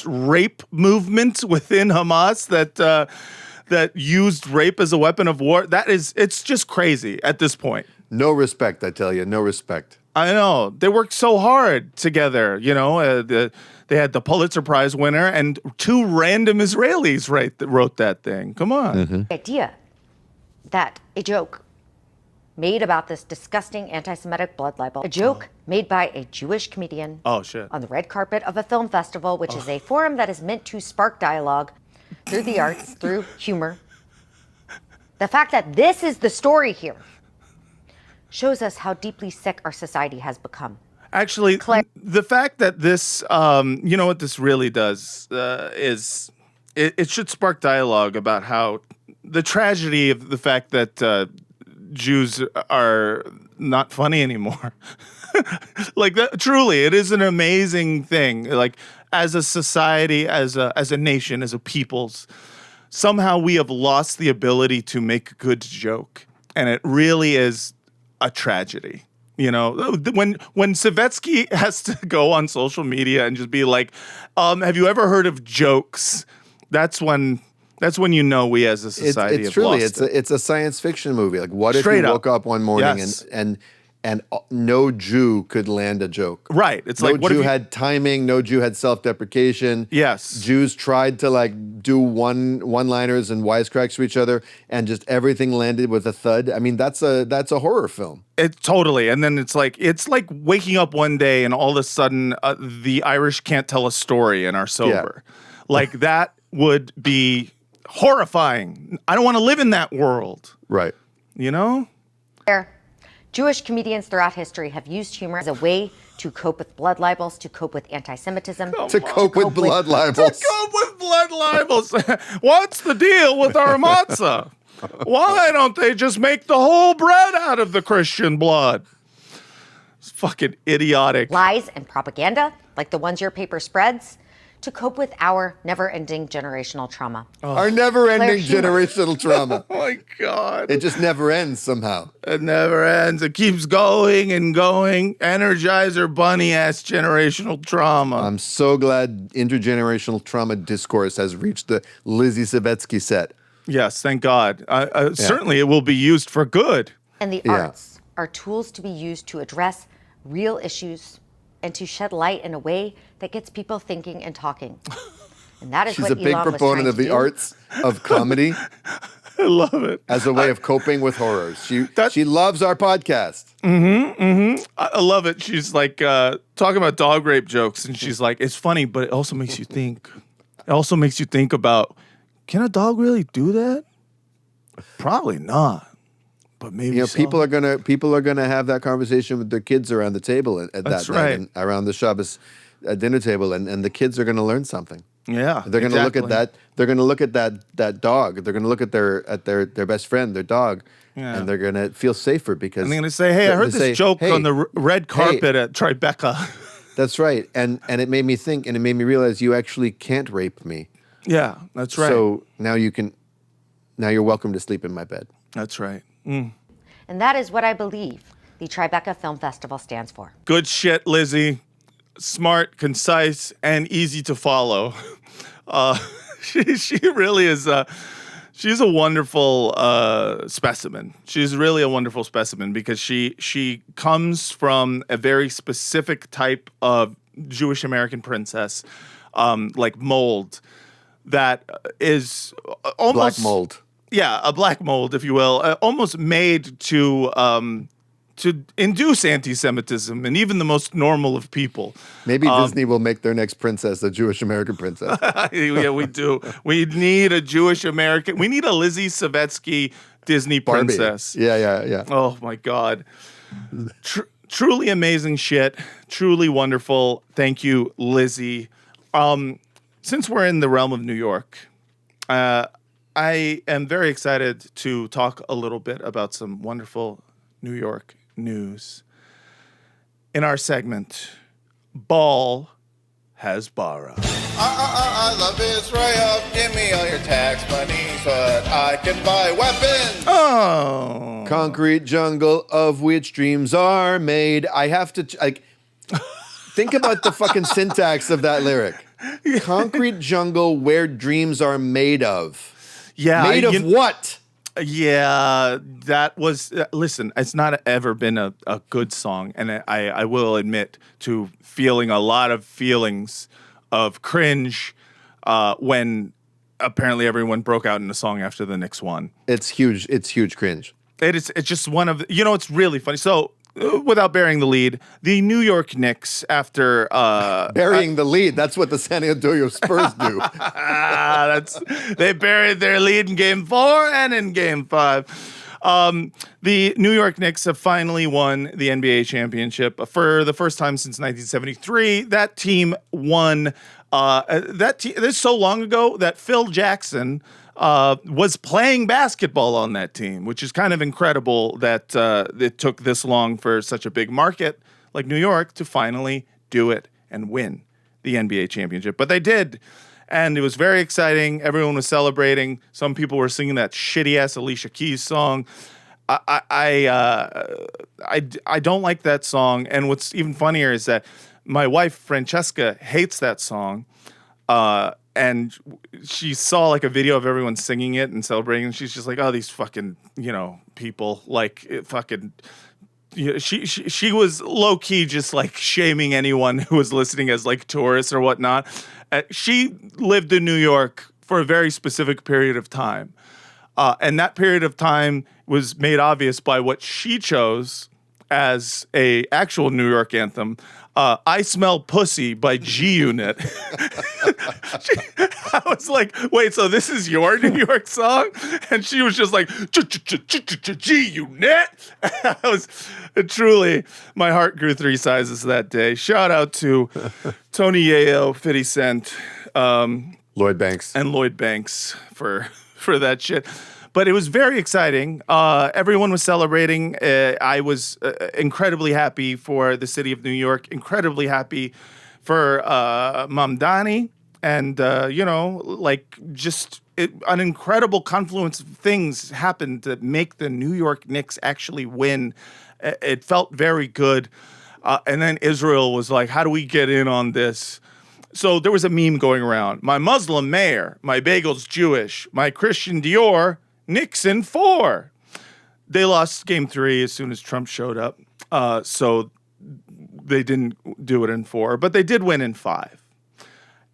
rape movement within Hamas that used rape as a weapon of war? It's just crazy at this point. No respect, I tell you, no respect. I know. They worked so hard together, they had the Pulitzer Prize winner and two random Israelis wrote that thing. Come on. The idea that a joke made about this disgusting anti-Semitic blood libel, a joke made by a Jewish comedian on the red carpet of a film festival, which is a forum that is meant to spark dialogue through the arts, through humor. The fact that this is the story here shows us how deeply sick our society has become. Actually, the fact that this, what this really does is it should spark dialogue about how the tragedy of the fact that Jews are not funny anymore. Like that, truly, it is an amazing thing. Like as a society, as a nation, as a peoples, somehow we have lost the ability to make a good joke, and it really is a tragedy. When Savetsky has to go on social media and just be like, have you ever heard of jokes? That's when you know we as a society have lost it. It's a science fiction movie. Like, what if you woke up one morning and no Jew could land a joke? Right. It's no like, what Jew if you had timing, no Jew had self-deprecation. Yes. Jews tried to do one-liners and wisecracks to each other, and just everything landed with a thud. I mean, that's a horror film. It totally. And then it's like waking up one day and all of a sudden the Irish can't tell a story and are sober. Yeah. Like that would be horrifying. I don't want to live in that world. Right. Jewish comedians throughout history have used humor as a way to cope with blood libels, to cope with anti-Semitism. To cope with blood libels. What's the deal with our matzah? Why don't they just make the whole bread out of the Christian blood? fucking idiotic lies and propaganda, like the ones your paper spreads, to cope with our never-ending generational trauma. Our never-ending Claire, humor. generational trauma. Oh my God. It just never ends somehow. It never ends. It keeps going and going. Energizer bunny-ass generational trauma. I'm so glad intergenerational trauma discourse has reached the Lizzy Savetsky set. Yes, thank God. Certainly it will be used for good. And the arts are tools to be used to address real issues and to shed light in a way that gets people thinking and talking. And that is She's what a big Elon was proponent trying of to the do. arts of comedy I love it. as a way of coping with horrors. She loves our podcast. I love it. She's like talking about dog rape jokes, and she's like, it's funny, but it also makes you think. It also makes you think about, can a dog really do that? Probably not. But maybe so. People are gonna have that conversation with their kids around the table at That's that night right. and around the Shabbos dinner table, and the kids are gonna learn something. Yeah, They're gonna look at exactly. that. They're gonna look at that dog. They're gonna look at their best friend, their dog, and they're gonna feel safer because And they're gonna say, "Hey, I heard this joke on the red carpet at Tribeca." That's right, and it made me think, and it made me realize you actually can't rape me. Yeah, that's right. So now you're welcome to sleep in my bed. That's right. And that is what I believe the Tribeca Film Festival stands for. Good shit, Lizzie. Smart, concise, and easy to follow. She really is. She's a wonderful specimen. She's really a wonderful specimen because she comes from a very specific type of Jewish American princess, like mold, that is almost Black mold. Yeah, a black mold, if you will, almost made to induce anti-Semitism and even the most normal of people. Maybe Disney will make their next princess a Jewish American princess. Yeah, we do. We need a Jewish American. We need a Lizzy Savetsky Disney Barbie. princess. Yeah. Oh my God. Truly amazing shit. Truly wonderful. Thank you, Lizzie. Since we're in the realm of New York, I am very excited to talk a little bit about some wonderful New York news. In our segment, Ball has Bara. I love Israel. Give me all your tax money so that I can buy weapons. Oh. Concrete jungle of which dreams are made. I have to think about the fucking syntax of that lyric. Concrete jungle where dreams are made of. Yeah. Made of what? Yeah, that was, listen, it's not ever been a good song. And I will admit to feeling a lot of feelings of cringe when apparently everyone broke out in a song after the Knicks won. It's huge. It's huge cringe. It's just one of, it's really funny. So, without bearing the lead, the New York Knicks, after burying the lead, that's what the San Antonio Spurs do. They buried their lead in Game 4 and in Game 5. The New York Knicks have finally won the NBA championship for the first time since 1973. That team won. This is so long ago that Phil Jackson was playing basketball on that team, which is kind of incredible that it took this long for such a big market like New York to finally do it and win the NBA championship. But they did, and it was very exciting. Everyone was celebrating. Some people were singing that shitty-ass Alicia Keys song. I don't like that song, and what's even funnier is that my wife, Francesca, hates that song. And she saw like a video of everyone singing it and celebrating, and she's just like, "Oh, these fucking, people like fucking." She was low key just like shaming anyone who was listening as like tourists or whatnot. She lived in New York for a very specific period of time, and that period of time was made obvious by what she chose as a actual New York anthem. I Smell Pussy by G-Unit. I was like, wait, so this is your New York song? And she was just like, G-Unit. I was truly, my heart grew 3 sizes that day. Shout out to Tony Yayo, 50 Cent, Lloyd Banks. and Lloyd Banks for that shit. But it was very exciting. Everyone was celebrating. I was incredibly happy for the city of New York, incredibly happy for Mamdani, and, an incredible confluence of things happened to make the New York Knicks actually win. It felt very good. And then Israel was like, how do we get in on this? So there was a meme going around. My Muslim mayor, my bagel's Jewish, my Christian Dior, Knicks in 4. They lost game 3 as soon as Trump showed up. So they didn't do it in 4, but they did win in 5.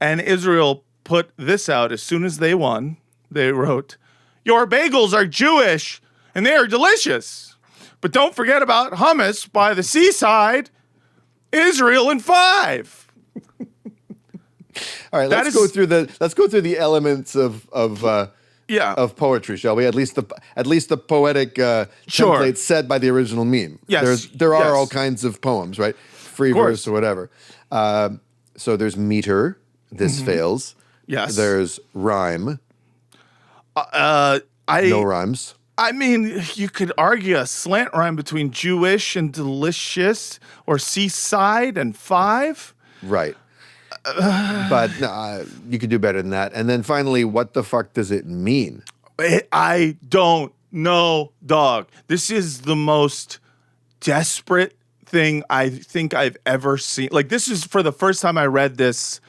And Israel put this out as soon as they won. They wrote, your bagels are Jewish and they are delicious. But don't forget about hummus by the seaside. Israel in 5. All right, let's go through the elements of poetry, shall we? At least the poetic template set by the original meme. Yes, there are all kinds of poems, right? Free verse or whatever. So there's meter. This fails. Yes. There's rhyme. No rhymes. I mean, you could argue a slant rhyme between Jewish and delicious, or seaside and 5. Right. But you could do better than that. And then finally, what the fuck does it mean? I don't know, dog. This is the most desperate thing I think I've ever seen. Like, this is for the first time I read this.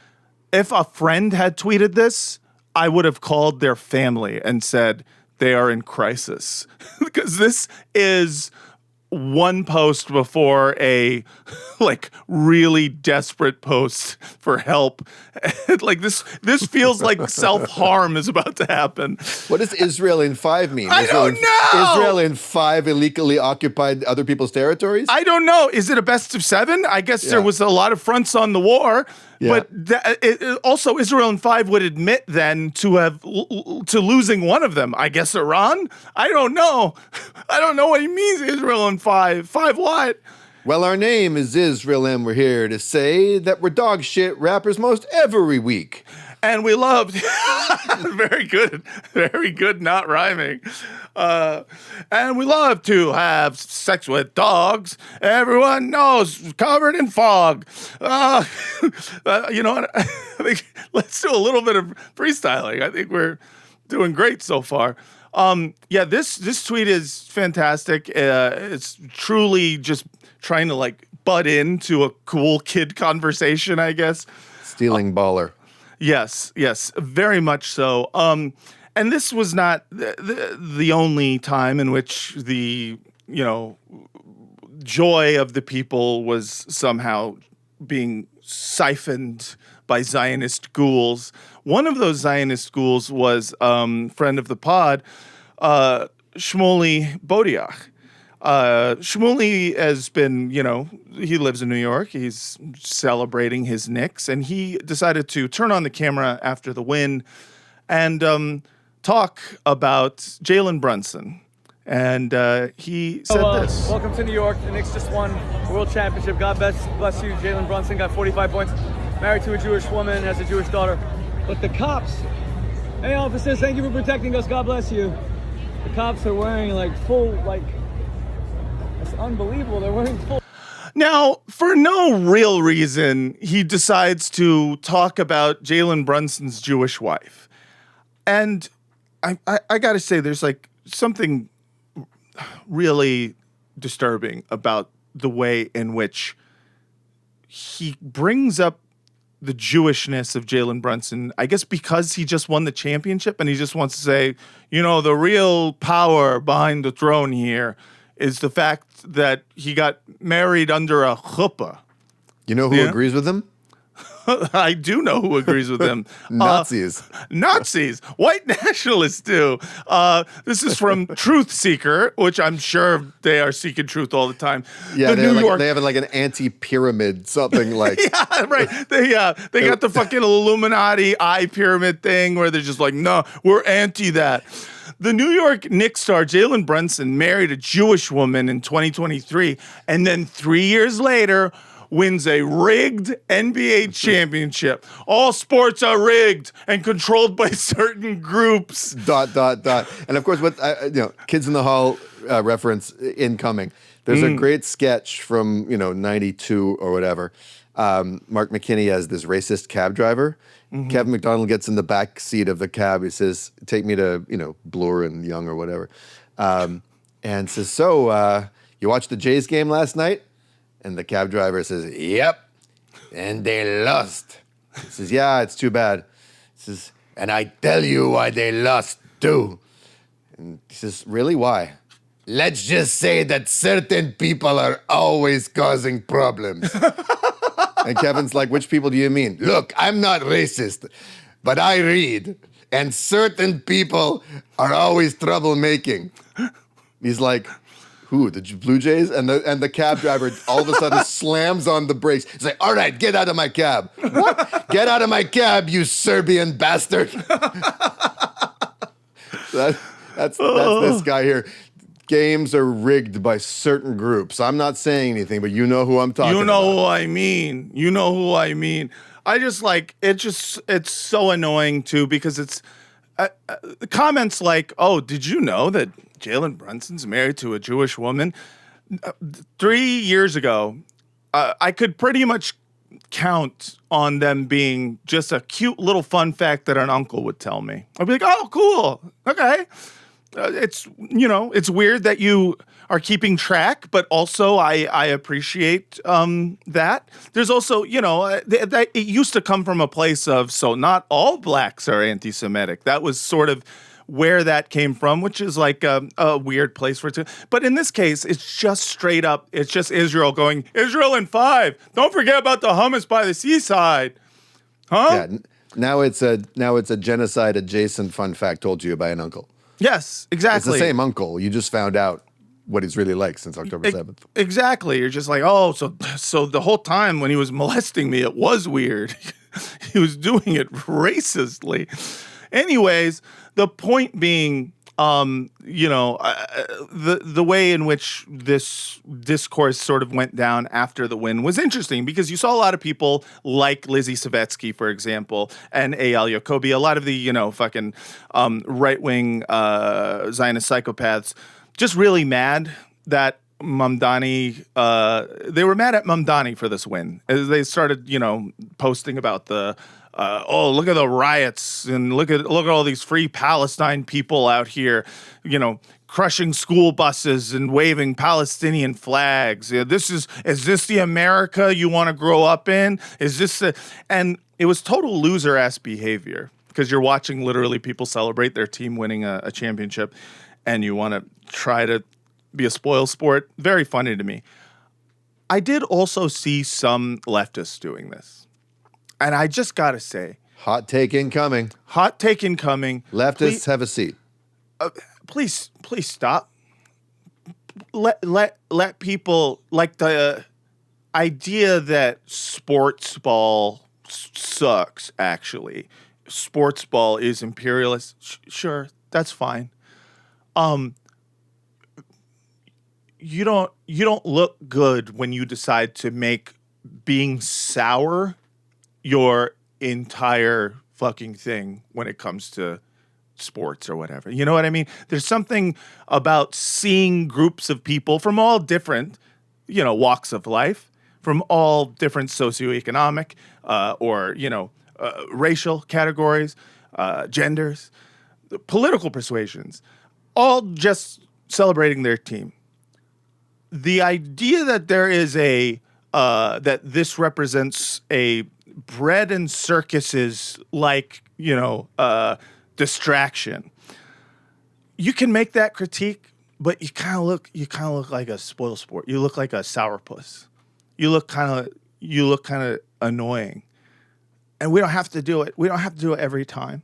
If a friend had tweeted this, I would have called their family and said they are in crisis. Because this is one post before a really desperate post for help. Like this feels like self-harm is about to happen. What does Israel in 5 mean? I don't know. Israel in 5 illegally occupied other people's territories? I don't know. Is it a best of 7? I guess there was a lot of fronts on the war. Yeah. But also Israel in 5 would admit then to losing one of them. I guess Iran? I don't know. I don't know what he means, Israel in 5. 5 what? Well, our name is Israel, and we're here to say that we're dog shit rappers most every week. And we loved, very good, not rhyming. And we love to have sex with dogs. Everyone knows, covered in fog. You know what? I think let's do a little bit of freestyling. I think we're doing great so far. This tweet is fantastic. It's truly just trying to butt into a cool kid conversation, I guess. Stealing baller. Yes, very much so. And this was not the only time in which the, joy of the people was somehow being siphoned by Zionist ghouls. One of those Zionist ghouls was friend of the pod, Shmuley Bodiach. Shmuley has been, he lives in New York. He's celebrating his Knicks, and he decided to turn on the camera after the win and talk about Jalen Brunson. And he said this. Welcome to New York. The Knicks just won the World Championship. God bless you. Jalen Brunson got 45 points. Married to a Jewish woman, has a Jewish daughter. But the cops, hey officers, thank you for protecting us. God bless you. The cops are wearing it's unbelievable. They're wearing full. Now, for no real reason, he decides to talk about Jalen Brunson's Jewish wife. And I got to say, there's something really disturbing about the way in which he brings up the Jewishness of Jalen Brunson, I guess because he just won the championship and he just wants to say, the real power behind the throne here is the fact that he got married under a chuppah. You know who agrees with him? I do know who agrees with him. Nazis. Nazis. White nationalists do. This is from Truth Seeker, which I'm sure they are seeking truth all the time. Yeah, they have an anti-pyramid, something like. Yeah, right. They got the fucking Illuminati eye pyramid thing where they're just like, no, we're anti that. The New York Knicks star Jalen Brunson married a Jewish woman in 2023, and then 3 years later wins a rigged NBA championship. All sports are rigged and controlled by certain groups. ... And of course, what Kids in the Hall reference incoming. There's a great sketch from 92 or whatever. Mark McKinney as this racist cab driver. Kevin McDonald gets in the back seat of the cab. He says, "Take me to Bloor and Young or whatever," and says, "So you watched the Jays game last night?" And the cab driver says, "Yep, and they lost." He says, "Yeah, it's too bad." He says, "And I tell you why they lost too." And he says, "Really? Why?" "Let's just say that certain people are always causing problems." And Kevin's like, "Which people do you mean?" "Look, I'm not racist, but I read, and certain people are always troublemaking." He's like, "Who, the Blue Jays?" And the cab driver all of a sudden slams on the brakes. He's like, "All right, get out of my cab." "What?" "Get out of my cab, you Serbian bastard." That's this guy here. Games are rigged by certain groups. I'm not saying anything, but you know who I'm talking about. You know who I mean. You know who I mean. I just like it. It's so annoying too because it's comments like, "Oh, did you know that Jalen Brunson's married to a Jewish woman?" 3 years ago, I could pretty much count on them being just a cute little fun fact that an uncle would tell me. I'd be like, "Oh, cool. Okay." It's weird that you are keeping track, but also I appreciate that. There's also, that it used to come from a place of, so not all blacks are anti-Semitic. That was sort of where that came from, which is like a weird place for it to. But in this case, it's just straight up. It's just Israel going, "Israel in 5. Don't forget about the hummus by the seaside." Huh? Yeah. Now it's a genocide adjacent fun fact told to you by an uncle. Yes, exactly. It's the same uncle. You just found out what he's really like since October 7th. Exactly. You're just like, "Oh, so the whole time when he was molesting me, it was weird." He was doing it racistly. Anyways, the point being, the way in which this discourse sort of went down after the win was interesting because you saw a lot of people like Lizzy Savetsky, for example, and Eyal Yacobi, a lot of the, fucking right-wing Zionist psychopaths, just really mad that Mamdani, they were mad at Mamdani for this win. As they started, posting about the look at the riots and look at all these free Palestine people out here, crushing school buses and waving Palestinian flags. Is this the America you want to grow up in? And it was total loser-ass behavior because you're watching literally people celebrate their team winning a championship and you want to try to be a spoil sport. Very funny to me. I did also see some leftists doing this. And I just got to say. Hot take incoming. Leftists have a seat. Please stop. Let people, like the idea that sports ball sucks, actually. Sports ball is imperialist. Sure, that's fine. You don't look good when you decide to make being sour your entire fucking thing when it comes to sports or whatever. You know what I mean? There's something about seeing groups of people from all different, walks of life, from all different socioeconomic or racial categories, genders, political persuasions, all just celebrating their team. The idea that there is that this represents a bread and circuses distraction. You can make that critique, but you kind of look like a spoil sport. You look like a sourpuss. You look kind of annoying. And we don't have to do it. We don't have to do it every time.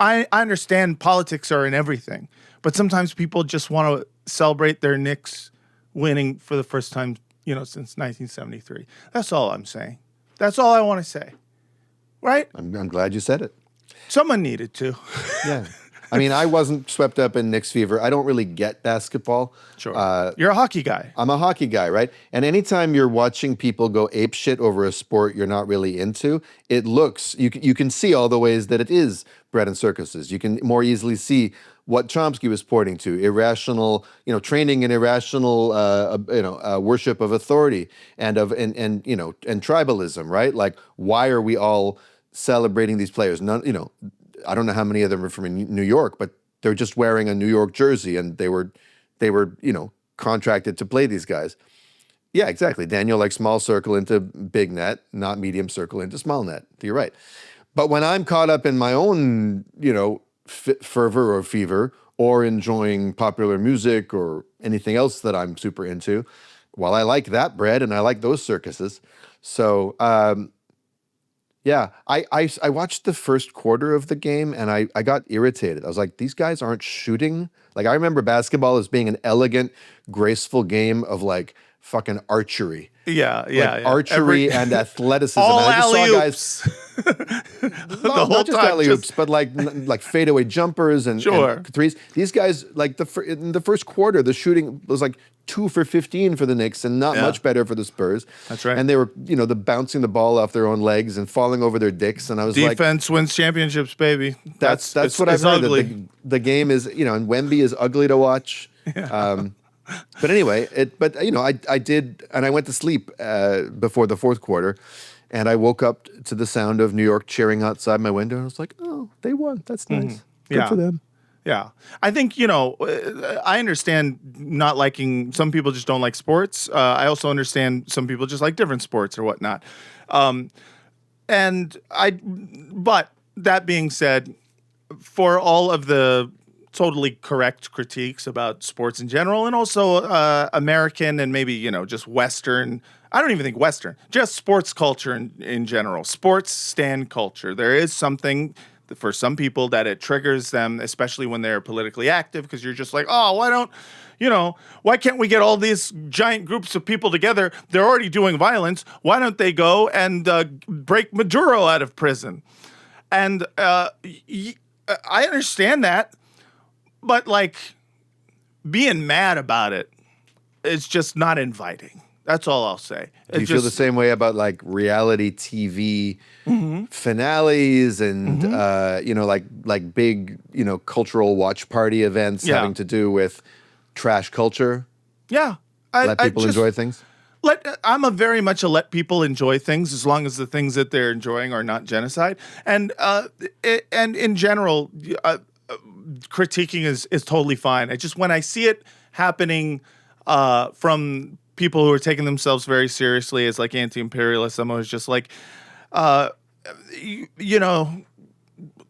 I understand politics are in everything, but sometimes people just want to celebrate their Knicks winning for the first time, since 1973. That's all I'm saying. That's all I want to say. Right? I'm glad you said it. Someone needed to. Yeah. I mean, I wasn't swept up in Knicks fever. I don't really get basketball. Sure. You're a hockey guy. I'm a hockey guy, right? And anytime you're watching people go apeshit over a sport you're not really into, it looks, you can see all the ways that it is bread and circuses. You can more easily see what Chomsky was pointing to, irrational, training in irrational, worship of authority and tribalism, right? Like, why are we all celebrating these players? None, I don't know how many of them are from New York, but they're just wearing a New York jersey, and they were, contracted to play these guys. Yeah, exactly. Daniel, like small circle into big net, not medium circle into small net. You're right. But when I'm caught up in my own, fervor or fever, or enjoying popular music or anything else that I'm super into, well, I like that bread and I like those circuses. So, yeah, I watched the first quarter of the game and I got irritated. I was like, these guys aren't shooting. Like, I remember basketball as being an elegant, graceful game of like fucking archery. Yeah. Archery and athleticism. All and I just alley-oops. saw guys. The whole not just time, alley-oops, but like fadeaway jumpers and threes. These guys, like in the first quarter, the shooting was like 2 for 15 for the Knicks and not much better for the Spurs. That's right. And they were, the bouncing the ball off their own legs and falling over their dicks. And I was Defense wins championships, baby. That's what I've heard. That the game is, and Wemby is ugly to watch. Yeah. But anyway, I did, and I went to sleep before the fourth quarter, and I woke up to the sound of New York cheering outside my window, and I was like, oh, they won. That's nice. Good for them. Yeah. I think, I understand not liking, some people just don't like sports. I also understand some people just like different sports or whatnot. But that being said, for all of the totally correct critiques about sports in general, and also American and maybe, just Western, I don't even think Western, just sports culture in general, sports stand culture. There is something for some people that it triggers them, especially when they're politically active, because you're just like, oh, why can't we get all these giant groups of people together? They're already doing violence. Why don't they go and break Maduro out of prison? And I understand that. But, like, being mad about it is just not inviting. That's all I'll say. Do you feel the same way about, like, reality TV finales and, like big, cultural watch party events having to do with trash culture? Yeah. Let people enjoy things? I'm very much a let people enjoy things as long as the things that they're enjoying are not genocide. And in general, critiquing is totally fine. When I see it happening from people who are taking themselves very seriously as like anti-imperialists, I'm always just like,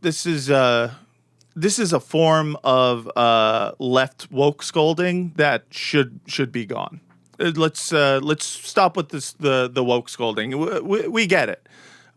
this is a form of left woke scolding that should be gone. Let's stop with this the woke scolding. We get it.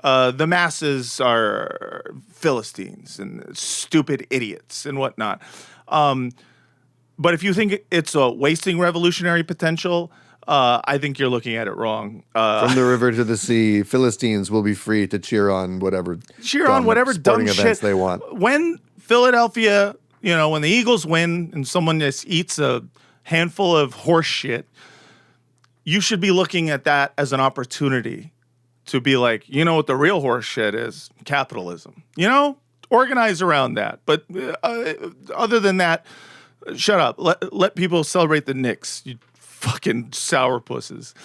The masses are Philistines and stupid idiots and whatnot. But if you think it's a wasting revolutionary potential, I think you're looking at it wrong. From the river to the sea, Philistines will be free to cheer on whatever dumb events shit they want. When Philadelphia, when the Eagles win and someone just eats a handful of horse shit, you should be looking at that as an opportunity to be like, what the real horse shit is? Capitalism. Organize around that. But other than that, shut up. Let people celebrate the Knicks, you fucking sourpusses.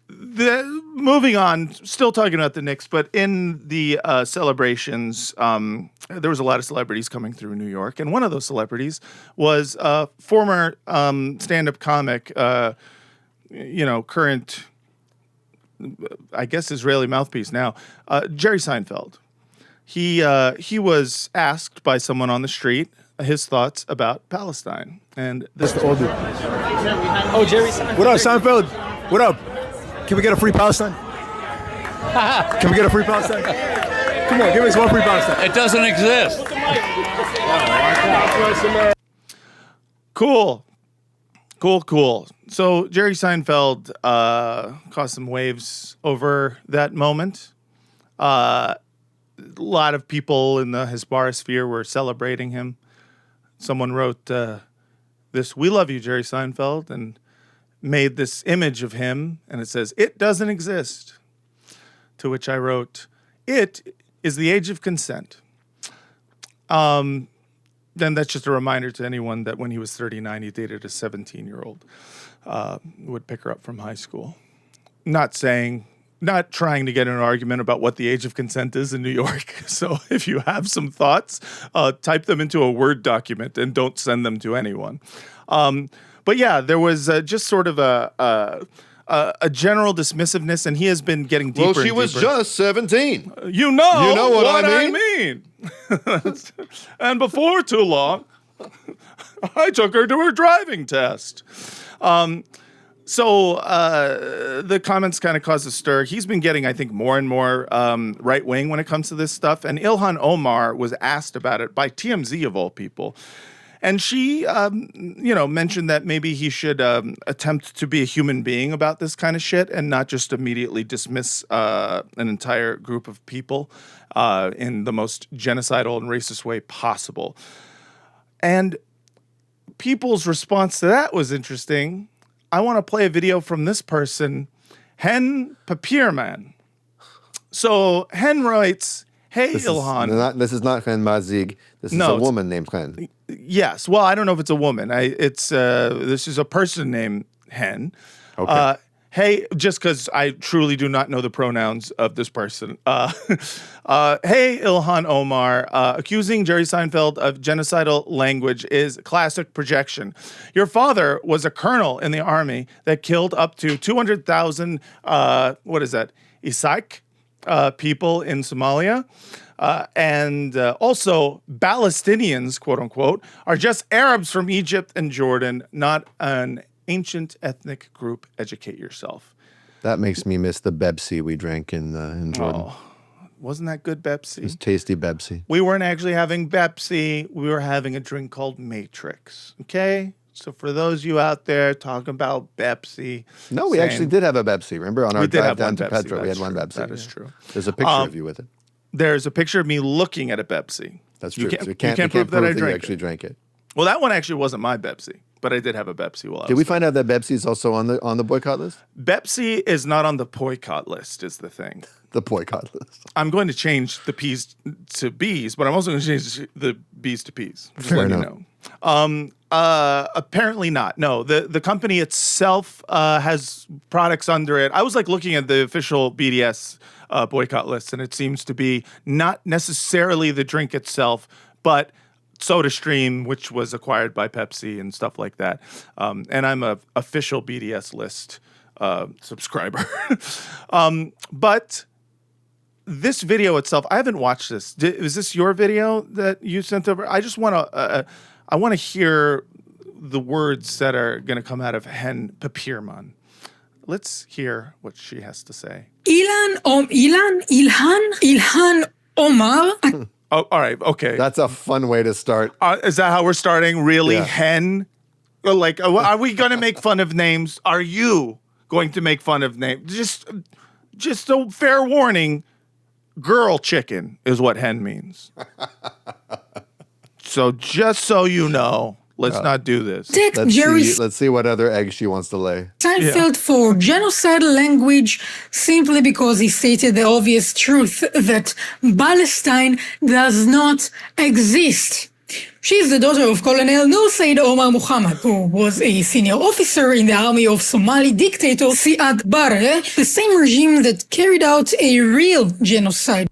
Moving on, still talking about the Knicks, but in the celebrations, there was a lot of celebrities coming through New York, and one of those celebrities was former stand-up comic, current, I guess, Israeli mouthpiece now, Jerry Seinfeld. He was asked by someone on the street his thoughts about Palestine, and this. Oh, Jerry Seinfeld. What up, Seinfeld? What up? Can we get a free Palestine? Can we get a free Palestine? Come on, give us one free Palestine. It doesn't exist. Cool. So Jerry Seinfeld caused some waves over that moment. lot of people in the Hezbollah sphere were celebrating him. Someone wrote this, "We love you, Jerry Seinfeld," and made this image of him, and it says, "It doesn't exist." To which I wrote, "It is the age of consent." Then that's just a reminder to anyone that when he was 39, he dated a 17-year-old, would pick her up from high school. Not trying to get in an argument about what the age of consent is in New York. So if you have some thoughts, type them into a Word document and don't send them to anyone. But yeah, there was just sort of a general dismissiveness, and he has been getting deeper. Well, she was just 17. You know what I mean. And before too long, I took her to her driving test. So the comments kind of caused a stir. He's been getting, I think, more and more right-wing when it comes to this stuff. And Ilhan Omar was asked about it by TMZ, of all people. And she, mentioned that maybe he should attempt to be a human being about this kind of shit and not just immediately dismiss an entire group of people in the most genocidal and racist way possible. And people's response to that was interesting. I want to play a video from this person, Hen Papierman. So Hen writes, "Hey, Ilhan." This is not Hen Mazig. This is a woman named Hen. Yes. Well, I don't know if it's a woman. This is a person named Hen. Okay. Hey, just because I truly do not know the pronouns of this person. Hey, Ilhan Omar, accusing Jerry Seinfeld of genocidal language is classic projection. Your father was a colonel in the army that killed up to 200,000, Isaaq people in Somalia. And also Palestinians, quote unquote, are just Arabs from Egypt and Jordan, not an ancient ethnic group. Educate yourself. That makes me miss the Bepsi we drank in Jordan. Oh, wasn't that good Bepsi? It was tasty Bepsi. We weren't actually having Bepsi. We were having a drink called Matrix. Okay? So for those of you out there talking about Bepsi. No, we actually did have a Bepsi. Remember on our drive down to Petra, we had one Bepsi. That is true. There's a picture of you with it. There's a picture of me looking at a Pepsi. That's true. You can't prove that I drank it. Well, that one actually wasn't my Pepsi, but I did have a Pepsi while I was Did we find out that Pepsi is also on the boycott list? Pepsi is not on the boycott list, is the thing. The boycott list. I'm going to change the P's to B's, but I'm also going to change the B's to P's. Just Fair letting enough. you know. Apparently not. No, the company itself has products under it. I was looking at the official BDS boycott list, and it seems to be not necessarily the drink itself, but SodaStream, which was acquired by Pepsi and stuff like that. And I'm a official BDS list subscriber. But this video itself, I haven't watched this. Is this your video that you sent over? I just want to I want to hear the words that are going to come out of Hen Papierman. Let's hear what she has to say. Ilhan Omar. Oh, all right. Okay. That's a fun way to start. Is that how we're starting? Really? Yeah. Hen? Are we going to make fun of names? Are you going to make fun of names? Just a fair warning. Girl chicken is what hen means. So just so you know, let's not do this. Let's see what other egg she wants to lay. Seinfeld for genocidal language simply because he stated the obvious truth that Palestine does not exist. She's the daughter of Colonel Nur Said Omar Muhammad, who was a senior officer in the army of Somali dictator Siad Barre, the same regime that carried out a real genocide.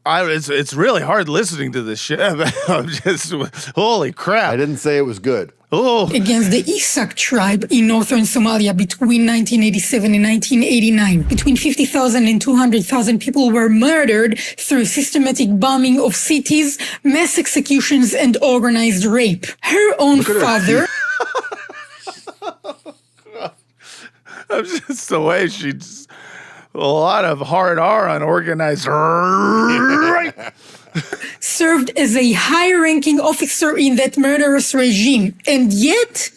It's really hard listening to this shit. I'm just, holy crap. I didn't say it was good. Oh. Against the Isaaq tribe in northern Somalia between 1987 and 1989. Between 50,000 and 200,000 people were murdered through systematic bombing of cities, mass executions, and organized rape. Her own father... Just the way she's... A lot of hard R on organized rape. served as a high-ranking officer in that murderous regime. And yet,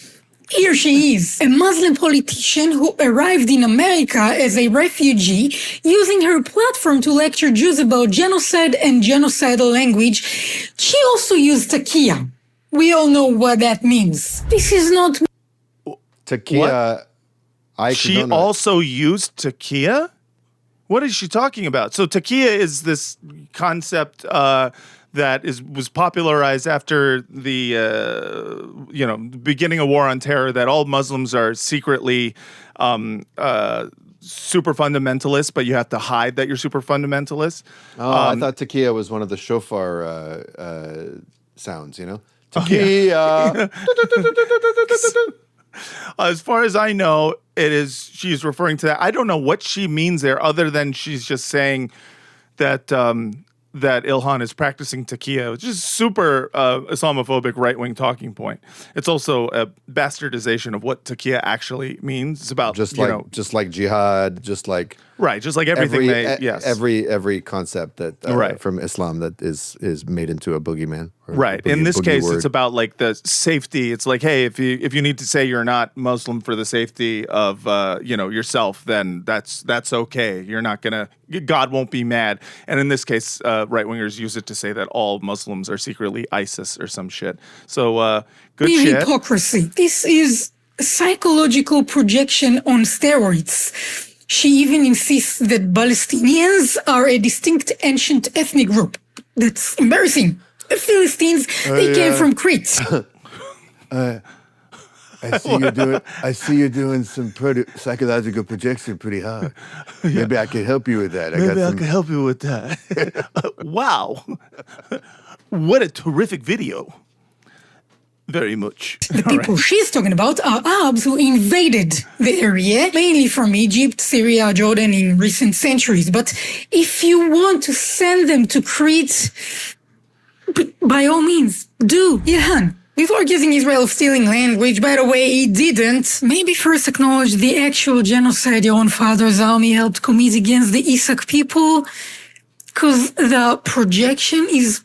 Here she is, a Muslim politician who arrived in America as a refugee, using her platform to lecture Jews about genocide and genocidal language. She also used takia. We all know what that means. This is not... Takia... She also used takia? What is she talking about? So takia is this concept that was popularized after the beginning of War on Terror, that all Muslims are secretly super fundamentalists, but you have to hide that you're super fundamentalist. Oh, I thought takia was one of the shofar sounds, Takia. As far as I know, she's referring to that. I don't know what she means there, other than she's just saying that that Ilhan is practicing takia, which is super Islamophobic right-wing talking point. It's also a bastardization of what takia actually means. It's about just like jihad, just like everything. Every concept that from Islam that is made into a boogeyman. Right. In this case, it's about like the safety. It's like, hey, if you need to say you're not Muslim for the safety of yourself, then that's okay. You're not gonna. God won't be mad. And in this case, right wingers use it to say that all Muslims are secretly ISIS or some shit. So good shit. Hypocrisy. This is psychological projection on steroids. She even insists that Palestinians are a distinct ancient ethnic group. That's embarrassing. The Philistines, they came from Crete. I see you're doing some psychological projection pretty hard. Maybe I can help you with that. I can help you with that. Wow. What a terrific video. Very much. The people she's talking about are Arabs who invaded the area, mainly from Egypt, Syria, Jordan in recent centuries. But if you want to send them to Crete, by all means, do. Ilhan, before accusing Israel of stealing land, which, by the way, he didn't, maybe first acknowledge the actual genocide your own father's army helped commit against the Isaac people, because the projection is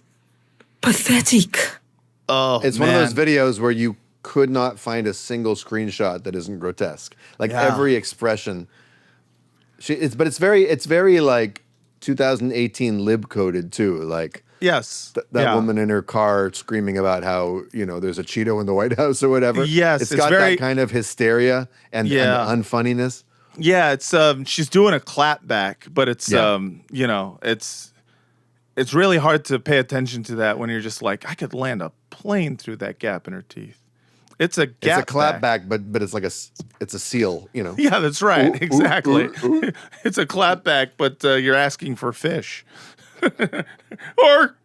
pathetic. Oh, it's one of those videos where you could not find a single screenshot that isn't grotesque. Like every expression, it's very like 2018 lib coded too. Like yes, that woman in her car screaming about how there's a Cheeto in the White House or whatever. Yes, it's got that kind of hysteria and unfunniness. Yeah, it's she's doing a clap back, but it's it's really hard to pay attention to that when you're just like, I could land a plane through that gap in her teeth. It's a gap. It's a clap back, but it's like it's a seal, Yeah, that's right. Exactly. It's a clap back, but you're asking for fish. Or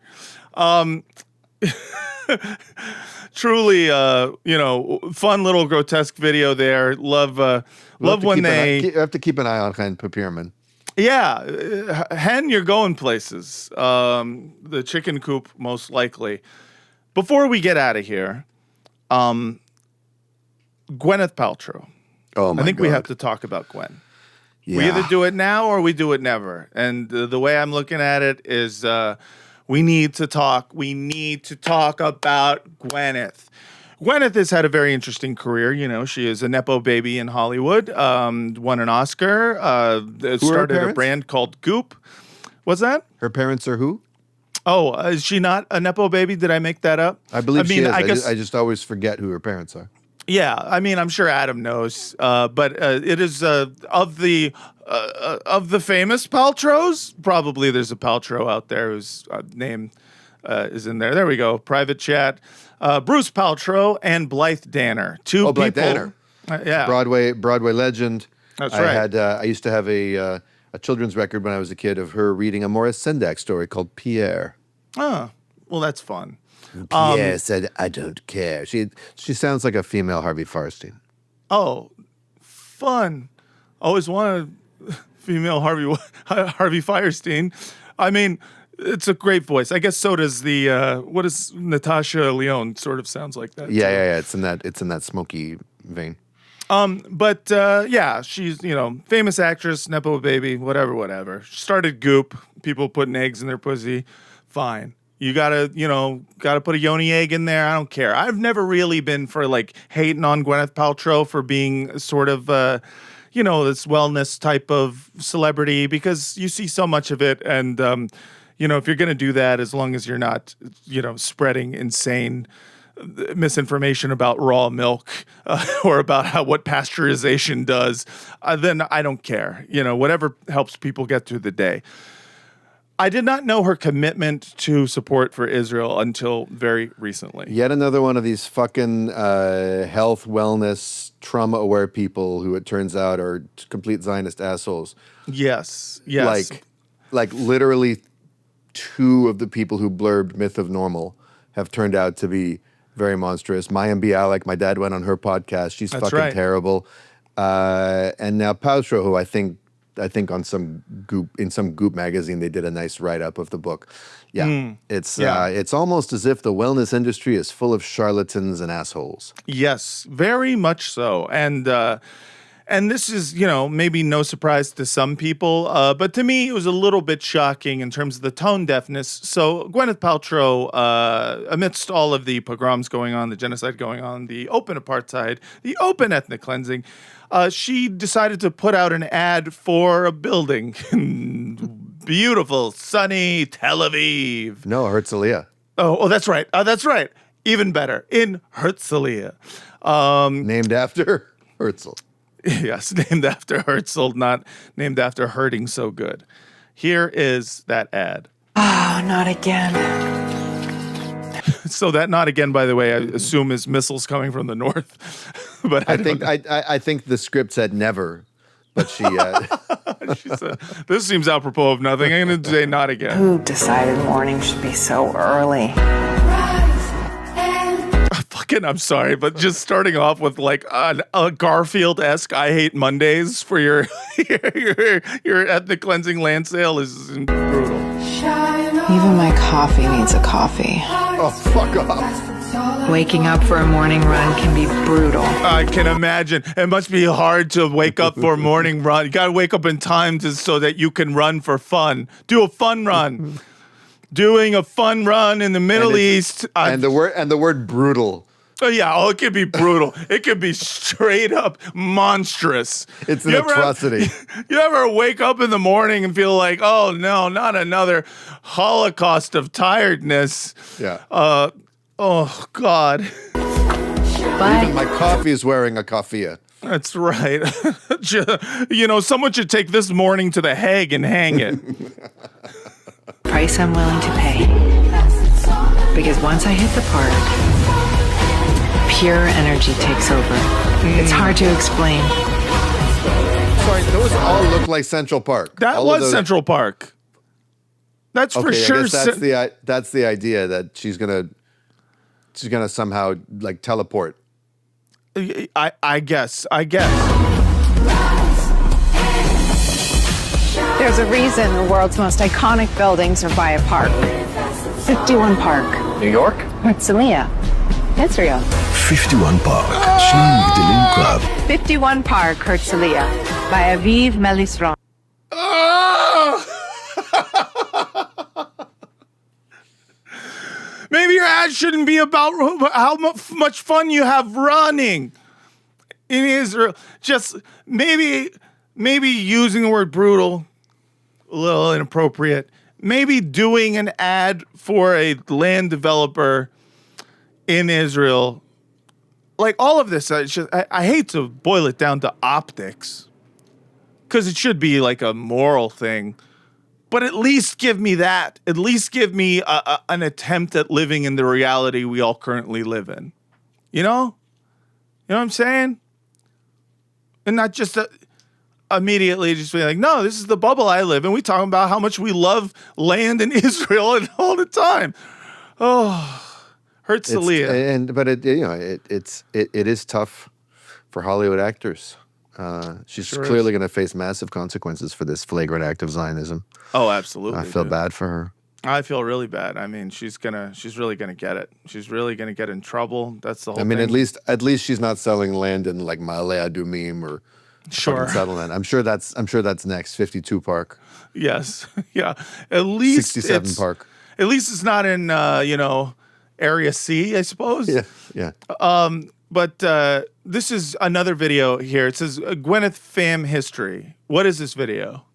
truly fun little grotesque video there. Love when you have to keep an eye on Hen Papierman. Yeah, Hen, you're going places. The chicken coop, most likely. Before we get out of here, Gwyneth Paltrow. Oh my God. I think we have to talk about Gwen. Yeah. We either do it now or we do it never. And the way I'm looking at it is we need to talk. We need to talk about Gwyneth. Gwyneth has had a very interesting career. She is a Nepo baby in Hollywood, won an Oscar, started a brand called Goop. What's that? Her parents are who? Oh, is she not a Nepo baby? Did I make that up? I believe she is. I just always forget who her parents are. Yeah, I'm sure Adam knows, but it is of the famous Paltrows. Probably there's a Paltrow out there whose name is in there. There we go. Private chat. Bruce Paltrow and Blythe Danner. Two people. Blythe Danner. Yeah. Broadway legend. That's right. I used to have a children's record when I was a kid of her reading a Morris Sendak story called Pierre. Oh, well, that's fun. Pierre said, "I don't care." She sounds like a female Harvey Firestein. Oh, fun. Always wanted female Harvey Firestein. I mean, it's a great voice. I guess so does the what is Natasha Lyonne sort of sounds like that. Yeah. It's in that smoky vein. But she's famous actress, Nepo baby, whatever. She started Goop. People putting eggs in their pussy. Fine. You gotta put a yoni egg in there. I don't care. I've never really been for like hating on Gwyneth Paltrow for being sort of, this wellness type of celebrity because you see so much of it. And, if you're going to do that, as long as you're not, spreading insane misinformation about raw milk or about what pasteurization does, then I don't care. Whatever helps people get through the day. I did not know her commitment to support for Israel until very recently. Yet another one of these fucking health, wellness, trauma-aware people who it turns out are complete Zionist assholes. Yes. Like literally 2 of the people who blurbed Myth of Normal have turned out to be very monstrous. Mayim Bialik, my dad went on her podcast. She's fucking terrible. And now Paltrow, who I think on some Goop magazine they did a nice write-up of the book. Yeah, it's almost as if the wellness industry is full of charlatans and assholes. Yes, very much so. And this is, maybe no surprise to some people, but to me it was a little bit shocking in terms of the tone deafness. So Gwyneth Paltrow, amidst all of the pogroms going on, the genocide going on, the open apartheid, the open ethnic cleansing, she decided to put out an ad for a building in beautiful, sunny Tel Aviv. No, Herzliya. Oh, that's right. That's right. Even better, in Herzliya. Named after Herzl. Yes, named after Herzl, not named after hurting so good. Here is that ad. Oh, not again. So that not again, by the way, I assume is missiles coming from the north. But I think the script said never, but she said, this seems apropos of nothing. I'm going to say not again. Who decided morning should be so early? I'm sorry, but just starting off with like a Garfield-esque "I hate Mondays" for your ethnic cleansing land sale is brutal. Even my coffee needs a coffee. Oh, fuck off. Waking up for a morning run can be brutal. I can imagine. It must be hard to wake up for a morning run. You got to wake up in time so that you can run for fun. Do a fun run. Doing a fun run in the Middle East. And the word brutal. Oh, yeah. It could be brutal. It could be straight up monstrous. It's an atrocity. You ever wake up in the morning and feel like, oh, no, not another holocaust of tiredness. Yeah. Oh, God. Even my coffee is wearing a kafia. That's right. Someone should take this morning to The Hague and hang it. Price I'm willing to pay. Because once I hit the park, pure energy takes over. It's hard to explain. Sorry, those all look like Central Park. That was Central Park. That's for sure. I guess that's the idea that she's gonna somehow like teleport. I guess. There's a reason the world's most iconic buildings are by a park. 51 Park. New York? Herzliya. Israel. 51 Park. שני מגדלים קרב. 51 Park, Herzliya. By Aviv Melisron. Maybe your ad shouldn't be about how much fun you have running in Israel. Just maybe using the word brutal, a little inappropriate. Maybe doing an ad for a land developer in Israel. Like all of this, I hate to boil it down to optics because it should be like a moral thing. But at least give me that. At least give me an attempt at living in the reality we all currently live in. You know what I'm saying? And not just immediately just be like, no, this is the bubble I live in. We talking about how much we love land in Israel and all the time. Oh, Herzliya. But it is tough for Hollywood actors. She's clearly going to face massive consequences for this flagrant act of Zionism. Oh, absolutely. I feel bad for her. I feel really bad. I mean, she's really gonna get it. She's really gonna get in trouble. That's the whole thing. At least she's not selling land in like Ma'ale Adumim or settlement. I'm sure that's next. 52 Park. Yes. Yeah. At least 67 Park. At least it's not in, Area C, I suppose. Yeah. But this is another video here. It says Gwyneth Fam History. What is this video?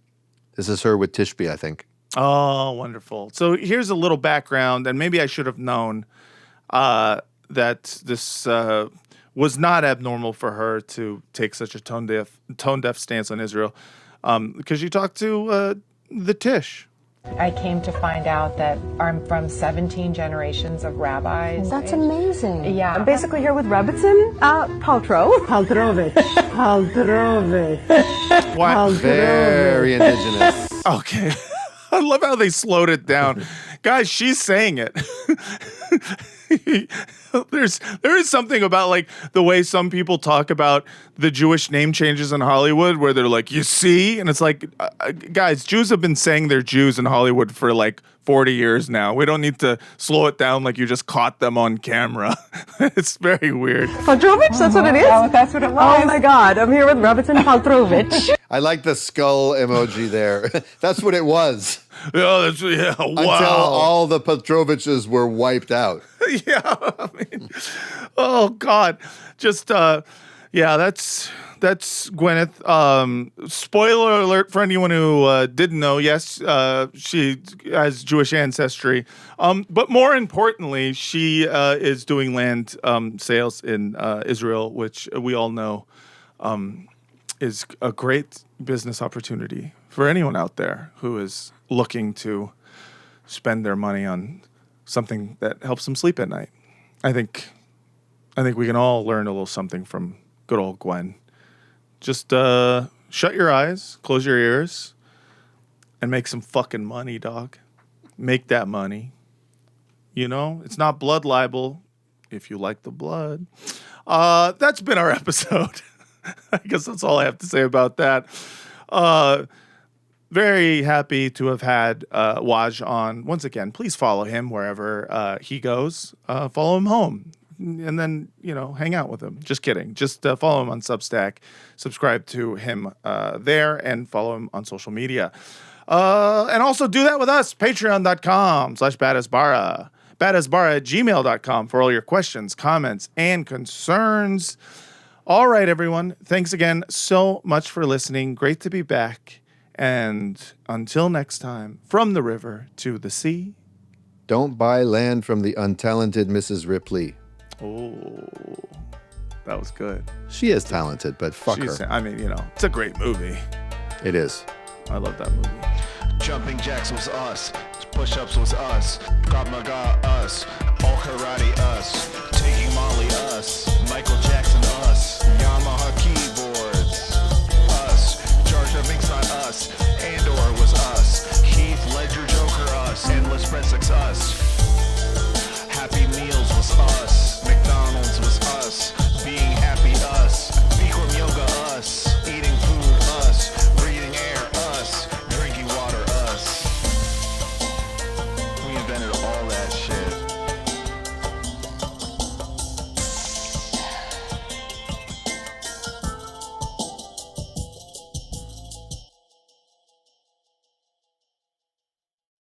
This is her with Tishby, I think. Oh, wonderful. So here's a little background, and maybe I should have known that this was not abnormal for her to take such a tone-deaf stance on Israel, because you talked to the Tish. I came to find out that I'm from 17 generations of rabbis. That's amazing. Yeah. I'm basically here with Rebbitzin Paltrow. Paltrovich. Wow. Very indigenous. Okay. I love how they slowed it down. Guys, she's saying it. There is something about like the way some people talk about the Jewish name changes in Hollywood where they're like, you see? And it's like, guys, Jews have been saying they're Jews in Hollywood for like 40 years now. We don't need to slow it down like you just caught them on camera. It's very weird. Paltrovich, that's what it is? That's what it was. Oh my God, I'm here with Rebbitzin Paltrovich. I like the skull emoji there. That's what it was. Wow. Until all the Petroviches were wiped out. Yeah, I mean, oh God, just that's Gwyneth. Spoiler alert for anyone who didn't know. Yes, she has Jewish ancestry, but more importantly, she is doing land sales in Israel, which we all know is a great business opportunity for anyone out there who is looking to spend their money on something that helps them sleep at night. I think we can all learn a little something from good old Gwen. Just shut your eyes, close your ears, and make some fucking money, dog. Make that money. You know, it's not blood libel if you like the blood. That's been our episode. I guess that's all I have to say about that. Very happy to have had Waj on. Once again, please follow him wherever he goes. Follow him home. And then, hang out with him. Just kidding. Just follow him on Substack. Subscribe to him there and follow him on social media. And also do that with us. Patreon.com/badassbara. Badassbara@gmail.com for all your questions, comments, and concerns. All right, everyone. Thanks again so much for listening. Great to be back. And until next time, from the river to the sea. Don't buy land from the untalented Mrs. Ripley. Oh, that was good. She is talented, but fuck her. I mean, it's a great movie. It is. I love that movie. Jumping jacks was us. Push-ups was us. Krav Maga us. All